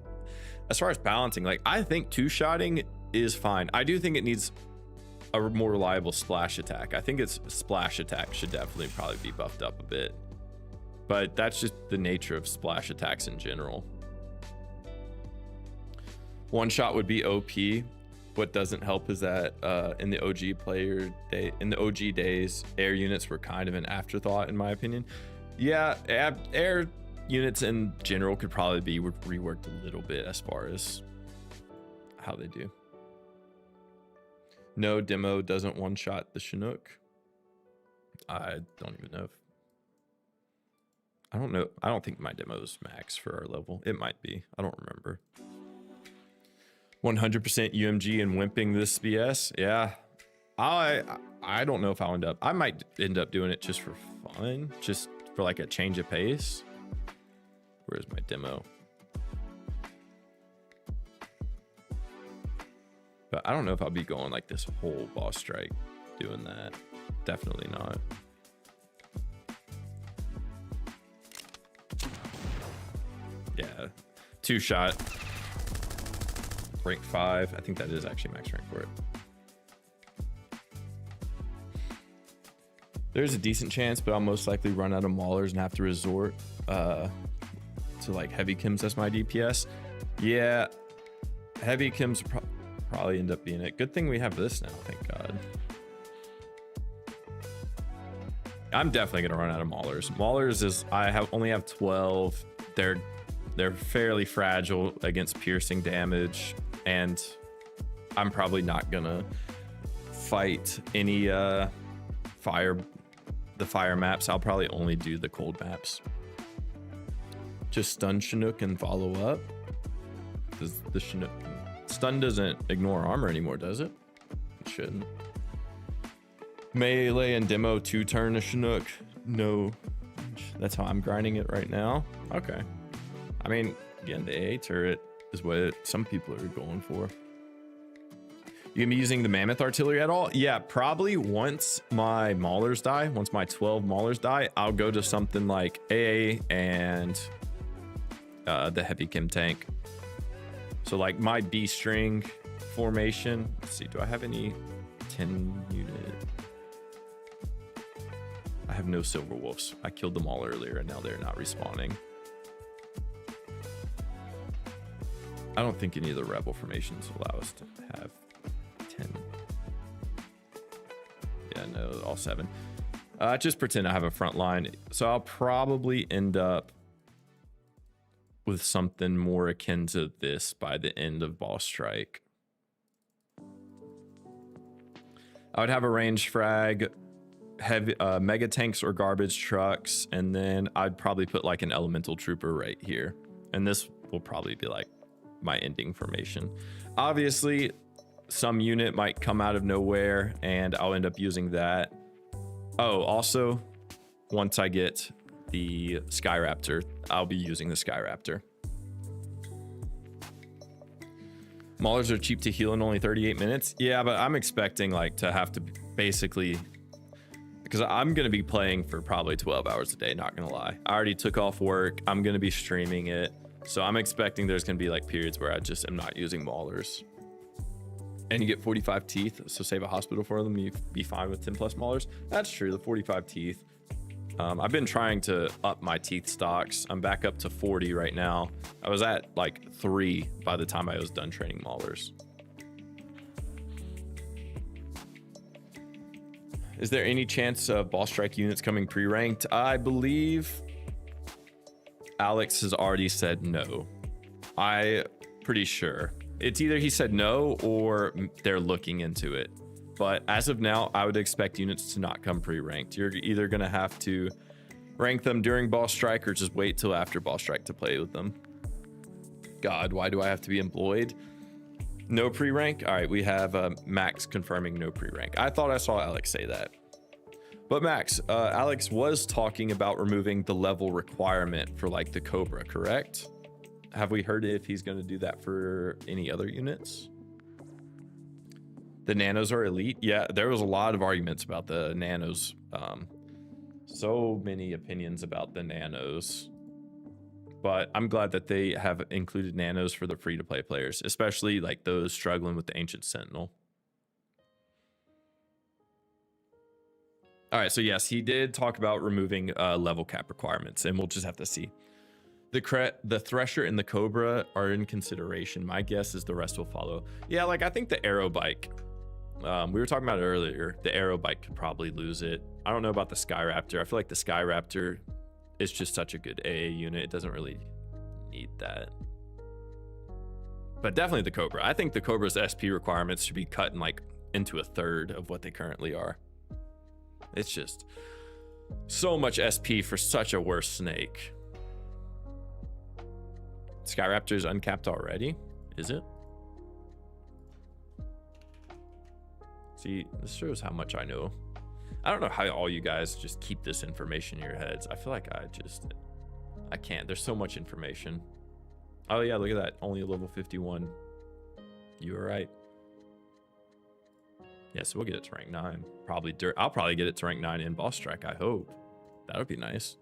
as far as balancing, like I think two-shotting is fine. I do think it needs a more reliable splash attack. I think its splash attack should definitely probably be buffed up a bit. But that's just the nature of splash attacks in general. One shot would be OP. What doesn't help is that in the OG days, air units were kind of an afterthought, in my opinion. Yeah, air units in general could probably be reworked a little bit as far as how they do. No, demo doesn't one-shot the Chinook. I don't even know. I don't know. I don't think my demo is max for our level. It might be. I don't remember. 100% UMG and wimping this BS. Yeah. I don't know if I'll end up. I might end up doing it just for fun. Just for like a change of pace. Where's my demo? But I don't know if I'll be going like this whole Boss Strike doing that. Definitely not. Yeah, 2-shot. Rank 5. I think that is actually max rank for it. There's a decent chance, but I'll most likely run out of maulers and have to resort to like heavy chems as my DPS. Yeah, heavy chems probably end up being it. Good thing we have this now, thank God. I'm definitely gonna run out of maulers. Maulers is only have 12. They're fairly fragile against piercing damage, and I'm probably not gonna fight any the fire maps. I'll probably only do the cold maps. Just stun Chinook and follow up. Because the Chinook stun doesn't ignore armor anymore, does it? It shouldn't. Melee and demo 2-turn a Chinook. No, that's how I'm grinding it right now. Okay. I mean, again, the AA turret is what some people are going for. You gonna be using the Mammoth Artillery at all? Yeah, probably once my Maulers die, once my 12 Maulers die, I'll go to something like AA and the Heavy Chem Tank. So like my B string formation, let's see, do I have any 10 unit? I have no silver wolves. I killed them all earlier and now they're not respawning. I don't think any of the rebel formations allow us to have 10. Yeah, no, all 7. Just pretend I have a front line. So I'll probably end up with something more akin to this by the end of Boss Strike. I would have a range frag, heavy mega tanks or garbage trucks, and then I'd probably put like an elemental trooper right here. And this will probably be like my ending formation. Obviously, some unit might come out of nowhere and I'll end up using that. Oh, also, once I get the Skyraptor, I'll be using the Skyraptor. Maulers are cheap to heal in only 38 minutes. Yeah, but I'm expecting like to have to basically, because I'm going to be playing for probably 12 hours a day, not going to lie. I already took off work. I'm going to be streaming it. So I'm expecting there's going to be like periods where I just am not using Maulers. And you get 45 teeth, so save a hospital for them. You'd be fine with 10 plus Maulers. That's true, the 45 teeth. I've been trying to up my teeth stocks. I'm back up to 40 right now. I was at like 3 by the time I was done training Maulers. Is there any chance of Boss Strike units coming pre-ranked? I believe Alex has already said no. I'm pretty sure. It's either he said no or they're looking into it. But as of now, I would expect units to not come pre-ranked. You're either going to have to rank them during Boss Strike or just wait till after Boss Strike to play with them. God, why do I have to be employed? No pre-rank? All right, we have Max confirming no pre-rank. I thought I saw Alex say that. But Max, Alex was talking about removing the level requirement for like the Cobra, correct? Have we heard if he's going to do that for any other units? The nanos are elite. Yeah, there was a lot of arguments about the nanos. So many opinions about the nanos. But I'm glad that they have included nanos for the free-to-play players, especially like those struggling with the Ancient Sentinel. All right, so yes, he did talk about removing level cap requirements, and we'll just have to see. The Thresher and the Cobra are in consideration. My guess is the rest will follow. Yeah, like I think the Aero Bike, we were talking about it earlier. The Aero Bike could probably lose it. I don't know about the Skyraptor. I feel like the Skyraptor is just such a good AA unit. It doesn't really need that. But definitely the Cobra. I think the Cobra's SP requirements should be cut in like into a third of what they currently are. It's just so much SP for such a worse snake. Skyraptor is uncapped already? Is it? See, this shows how much I know. I don't know how all you guys just keep this information in your heads. I feel like I can't. There's so much information. Oh yeah, look at that. Only a level 51. You were right. Yeah, so we'll get it to rank 9. I'll probably get it to rank 9 in Boss Strike, I hope. That would be nice.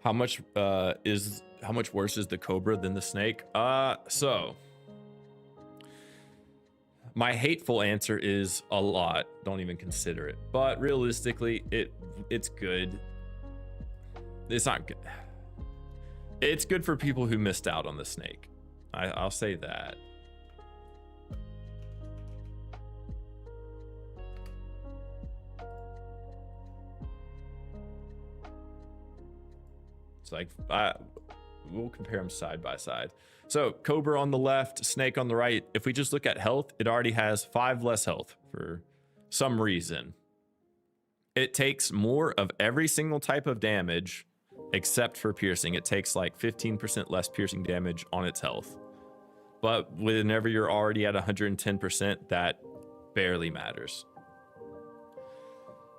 How much worse is the Cobra than the snake? So my hateful answer is a lot. Don't even consider it. But realistically, it's good. It's not good. It's good for people who missed out on the snake. I'll say that. It's like we'll compare them side by side. So Cobra on the left, snake on the right. If we just look at health, it already has 5 less health for some reason. It takes more of every single type of damage except for piercing. It takes like 15% less piercing damage on its health. But whenever you're already at 110%, that barely matters.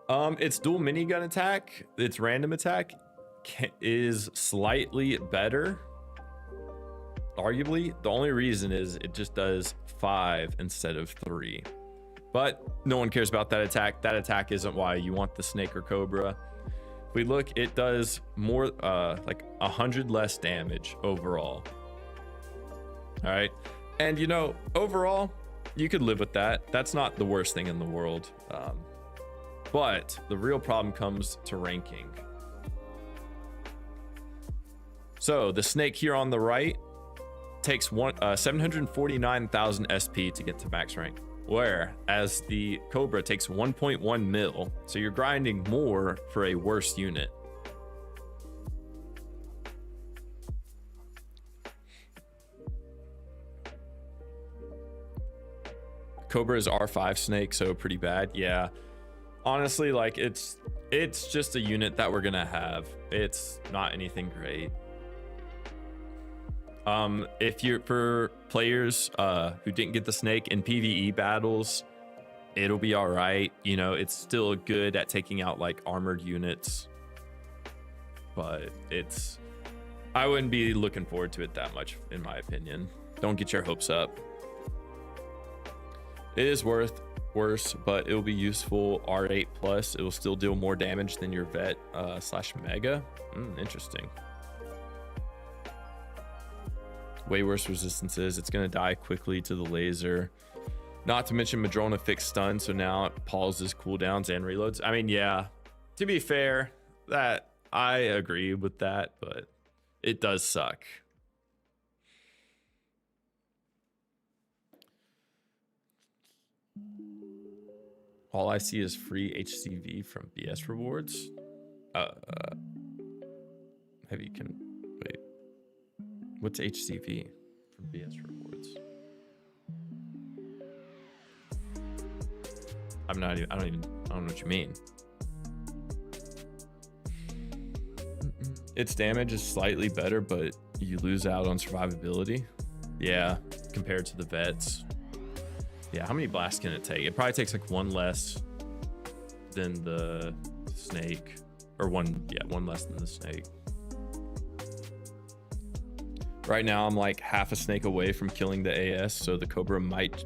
Its dual minigun attack, its random attack, is slightly better. Arguably, the only reason is it just does 5 instead of 3. But no one cares about that attack. That attack isn't why you want the snake or Cobra. If we look, it does more, like 100 less damage overall. All right. And, you know, overall, you could live with that. That's not the worst thing in the world. But the real problem comes to ranking. So the snake here on the right takes 749,000 SP to get to max rank, whereas the Cobra takes 1.1 mil. So you're grinding more for a worse unit. Cobra is R5 snake, so pretty bad. Yeah, honestly, like it's just a unit that we're gonna have. It's not anything great. If you're for players who didn't get the snake in PvE battles, it'll be all right. You know, it's still good at taking out like armored units, but I wouldn't be looking forward to it that much, in my opinion. Don't get your hopes up. It is worse, but it'll be useful. R8 plus, it will still deal more damage than your vet slash mega. Interesting. Way worse resistances. It's going to die quickly to the laser. Not to mention Madrona fixed stun, so now it pauses cooldowns and reloads. I mean, yeah, to be fair, that I agree with that, but it does suck. All I see is free HCV from BS rewards. Heavy can wait. What's HCV from BS rewards? I don't know what you mean. Its damage is slightly better, but you lose out on survivability. Yeah, compared to the vets. Yeah, how many blasts can it take? It probably takes like one less than the snake, or one less than the snake. Right now, I'm like half a snake away from killing the AS, so the Cobra might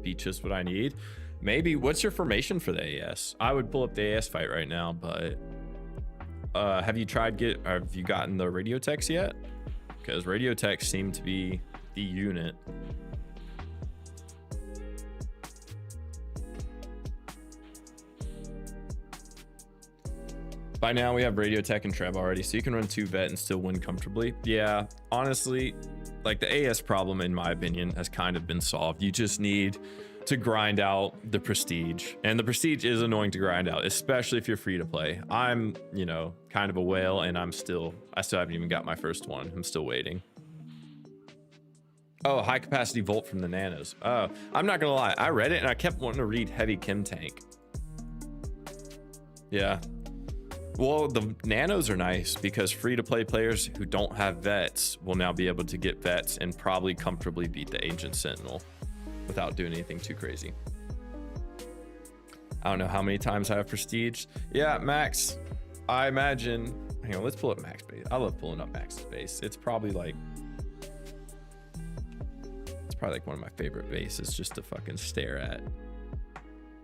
be just what I need. Maybe. What's your formation for the AS? I would pull up the AS fight right now, but have you gotten the radio techs yet? Because radio techs seem to be the unit. By now we have radio tech and Treb already, so you can run 2 vet and still win comfortably. Yeah, honestly, like the AS problem, in my opinion, has kind of been solved. You just need to grind out the prestige, and the prestige is annoying to grind out, especially if you're free to play. I'm, you know, kind of a whale, and I still haven't even got my first one. I'm still waiting. Oh, high capacity volt from the nanos. Oh, I'm not gonna lie, I read it and I kept wanting to read heavy chem tank. Yeah. Well, the nanos are nice because free-to-play players who don't have vets will now be able to get vets and probably comfortably beat the Ancient Sentinel without doing anything too crazy. I don't know how many times I have prestige. Yeah, max, I imagine. Hang on, let's pull up max base. I love pulling up max base. It's probably like one of my favorite bases just to fucking stare at.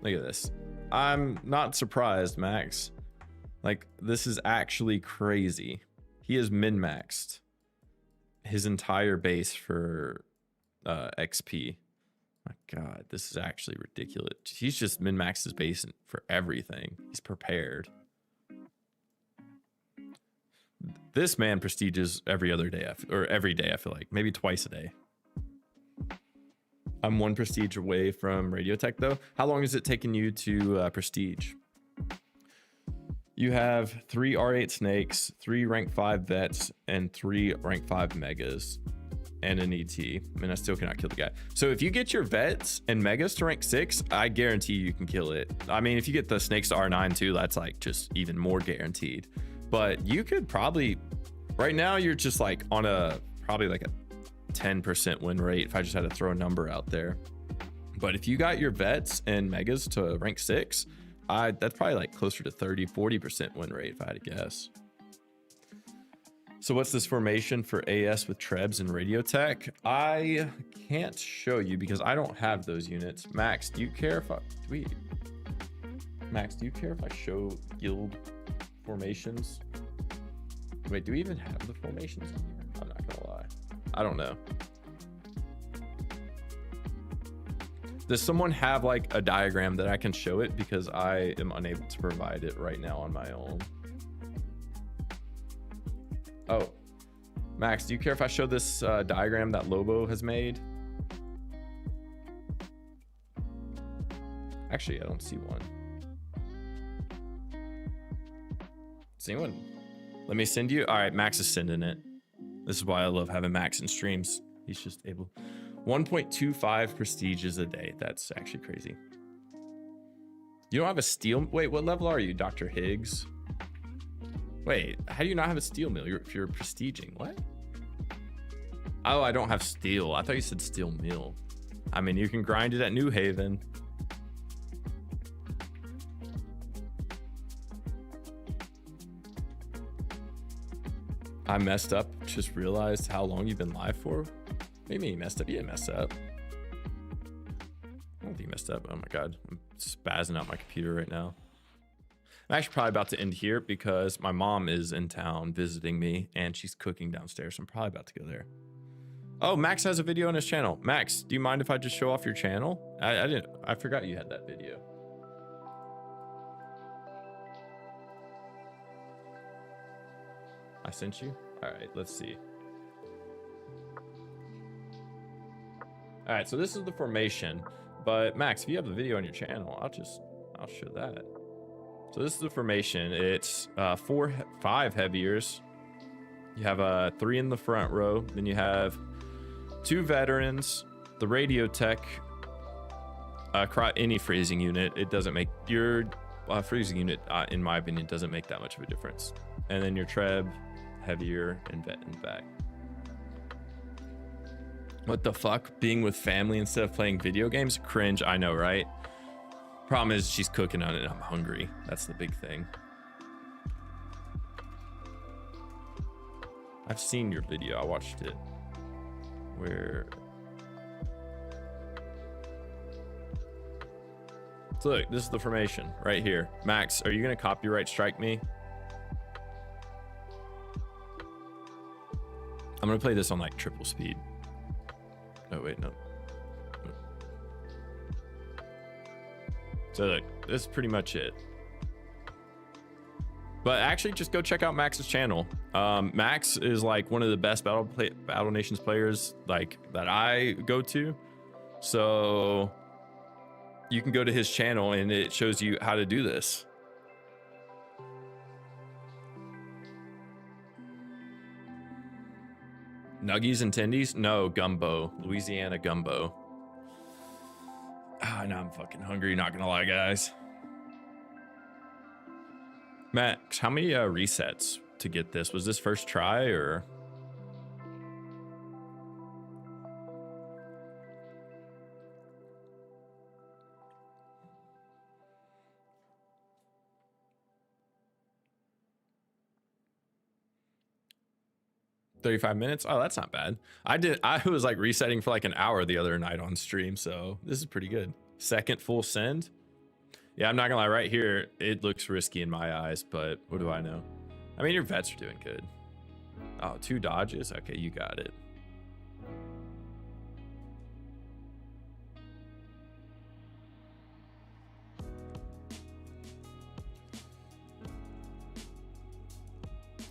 Look at this. I'm not surprised, Max. Like, this is actually crazy. He has min-maxed his entire base for XP. My God, this is actually ridiculous. He's just min-maxed his base for everything. He's prepared. This man prestiges every other day, or every day, I feel like. Maybe twice a day. I'm 1 prestige away from Radio Tech, though. How long has it taken you to prestige? You have 3 R8 snakes, 3 rank 5 vets, and 3 rank 5 megas, and an ET. And I still cannot kill the guy. So if you get your vets and megas to rank 6, I guarantee you can kill it. I mean, if you get the snakes to R9 too, that's like just even more guaranteed. But you could probably, right now you're just like on probably like a 10% win rate if I just had to throw a number out there. But if you got your vets and megas to rank 6, that's probably like closer to 30-40% win rate if I had to guess. So what's this formation for AS with Trebs and Radio Tech? I can't show you because I don't have those units. Max, do you care if I show guild formations. Wait, do we even have the formations in here? I'm not gonna lie. I don't know. Does someone have like a diagram that I can show it? Because I am unable to provide it right now on my own. Oh, Max, do you care if I show this diagram that Lobo has made? Actually, I don't see one. Does anyone? Let me send you. All right, Max is sending it. This is why I love having Max in streams. He's just able. 1.25 prestiges a day. That's actually crazy. You don't have a steel. Wait, what level are you, Dr. Higgs? Wait, how do you not have a steel mill if you're prestiging? What? Oh, I don't have steel. I thought you said steel mill. I mean, you can grind it at New Haven. I messed up. Just realized how long you've been live for. What do you mean you messed up? You didn't mess up. I don't think you messed up. Oh my god, I'm spazzing out my computer right now. I'm actually probably about to end here because my mom is in town visiting me and she's cooking downstairs. So I'm probably about to go there. Oh, Max has a video on his channel. Max, do you mind if I just show off your channel? I forgot you had that video. I sent you? All right, let's see. All right, so this is the formation, but Max, if you have the video on your channel, I'll show that. So this is the formation. It's 5 heaviers. You have 3 in the front row. Then you have 2 veterans, the radio tech, any freezing unit. It doesn't make your freezing unit, in my opinion, doesn't make that much of a difference. And then your treb, heavier, and vet in the back. What the fuck? Being with family instead of playing video games? Cringe, I know, right? Problem is she's cooking on it and I'm hungry. That's the big thing. I've seen your video. I watched it. Where? So look, this is the formation right here. Max, are you gonna copyright strike me? I'm gonna play this on like triple speed. Oh wait, no. So look, this is pretty much it. But actually, just go check out Max's channel. Max is like one of the best Battle Nations players like that I go to. So you can go to his channel and it shows you how to do this. Nuggies and tendies? No, gumbo. Louisiana gumbo. Oh, now I'm fucking hungry, not gonna lie, guys. Max, how many resets to get this? Was this first try or? $35 minutes? Oh, that's not bad. I was like resetting for like an hour the other night on stream, so this is pretty good. Second full send. Yeah, I'm not gonna lie, right here, it looks risky in my eyes, but what do I know? I mean, your vets are doing good. Oh, 2 dodges? Okay, you got it.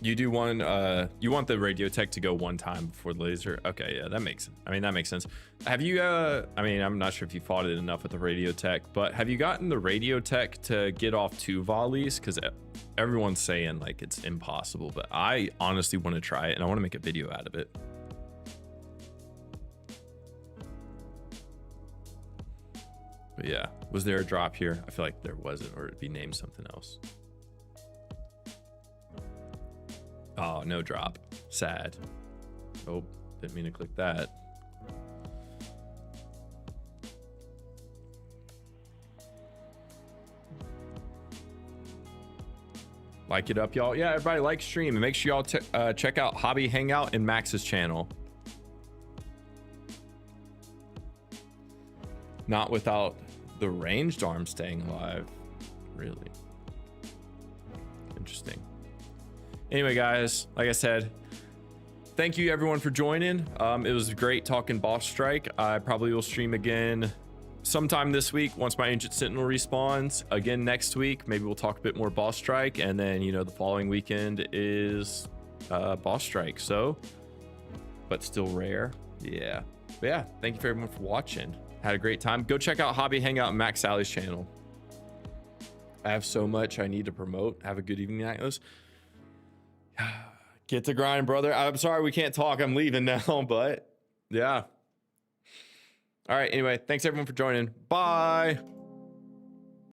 You do one, you want the radio tech to go 1 time before the laser. Okay, yeah, that makes sense. I mean, that makes sense. Have you, I mean, I'm not sure if you fought it enough with the radio tech, but have you gotten the radio tech to get off 2 volleys? Because everyone's saying like it's impossible, but I honestly want to try it and I want to make a video out of it. But yeah, was there a drop here? I feel like there wasn't, or it'd be named something else. Oh, no drop. Sad. Oh, didn't mean to click that. Like it up, y'all. Yeah, everybody like stream and make sure y'all check out Hobby Hangout and Max's channel. Not without the ranged arm staying alive. Really. interesting. Anyway, guys, like I said, thank you everyone for joining. It was great talking Boss Strike. I probably will stream again sometime this week once my Ancient Sentinel respawns. Again next week, maybe we'll talk a bit more Boss Strike, and then, you know, the following weekend is Boss Strike. So, but still rare. Yeah. But yeah, thank you for everyone for watching. Had a great time. Go check out Hobby Hangout and Max Sally's channel. I have so much I need to promote. Have a good evening, Atlas. Get to grind, brother. I'm sorry we can't talk. I'm leaving now, but yeah. All right. Anyway, thanks everyone for joining. Bye.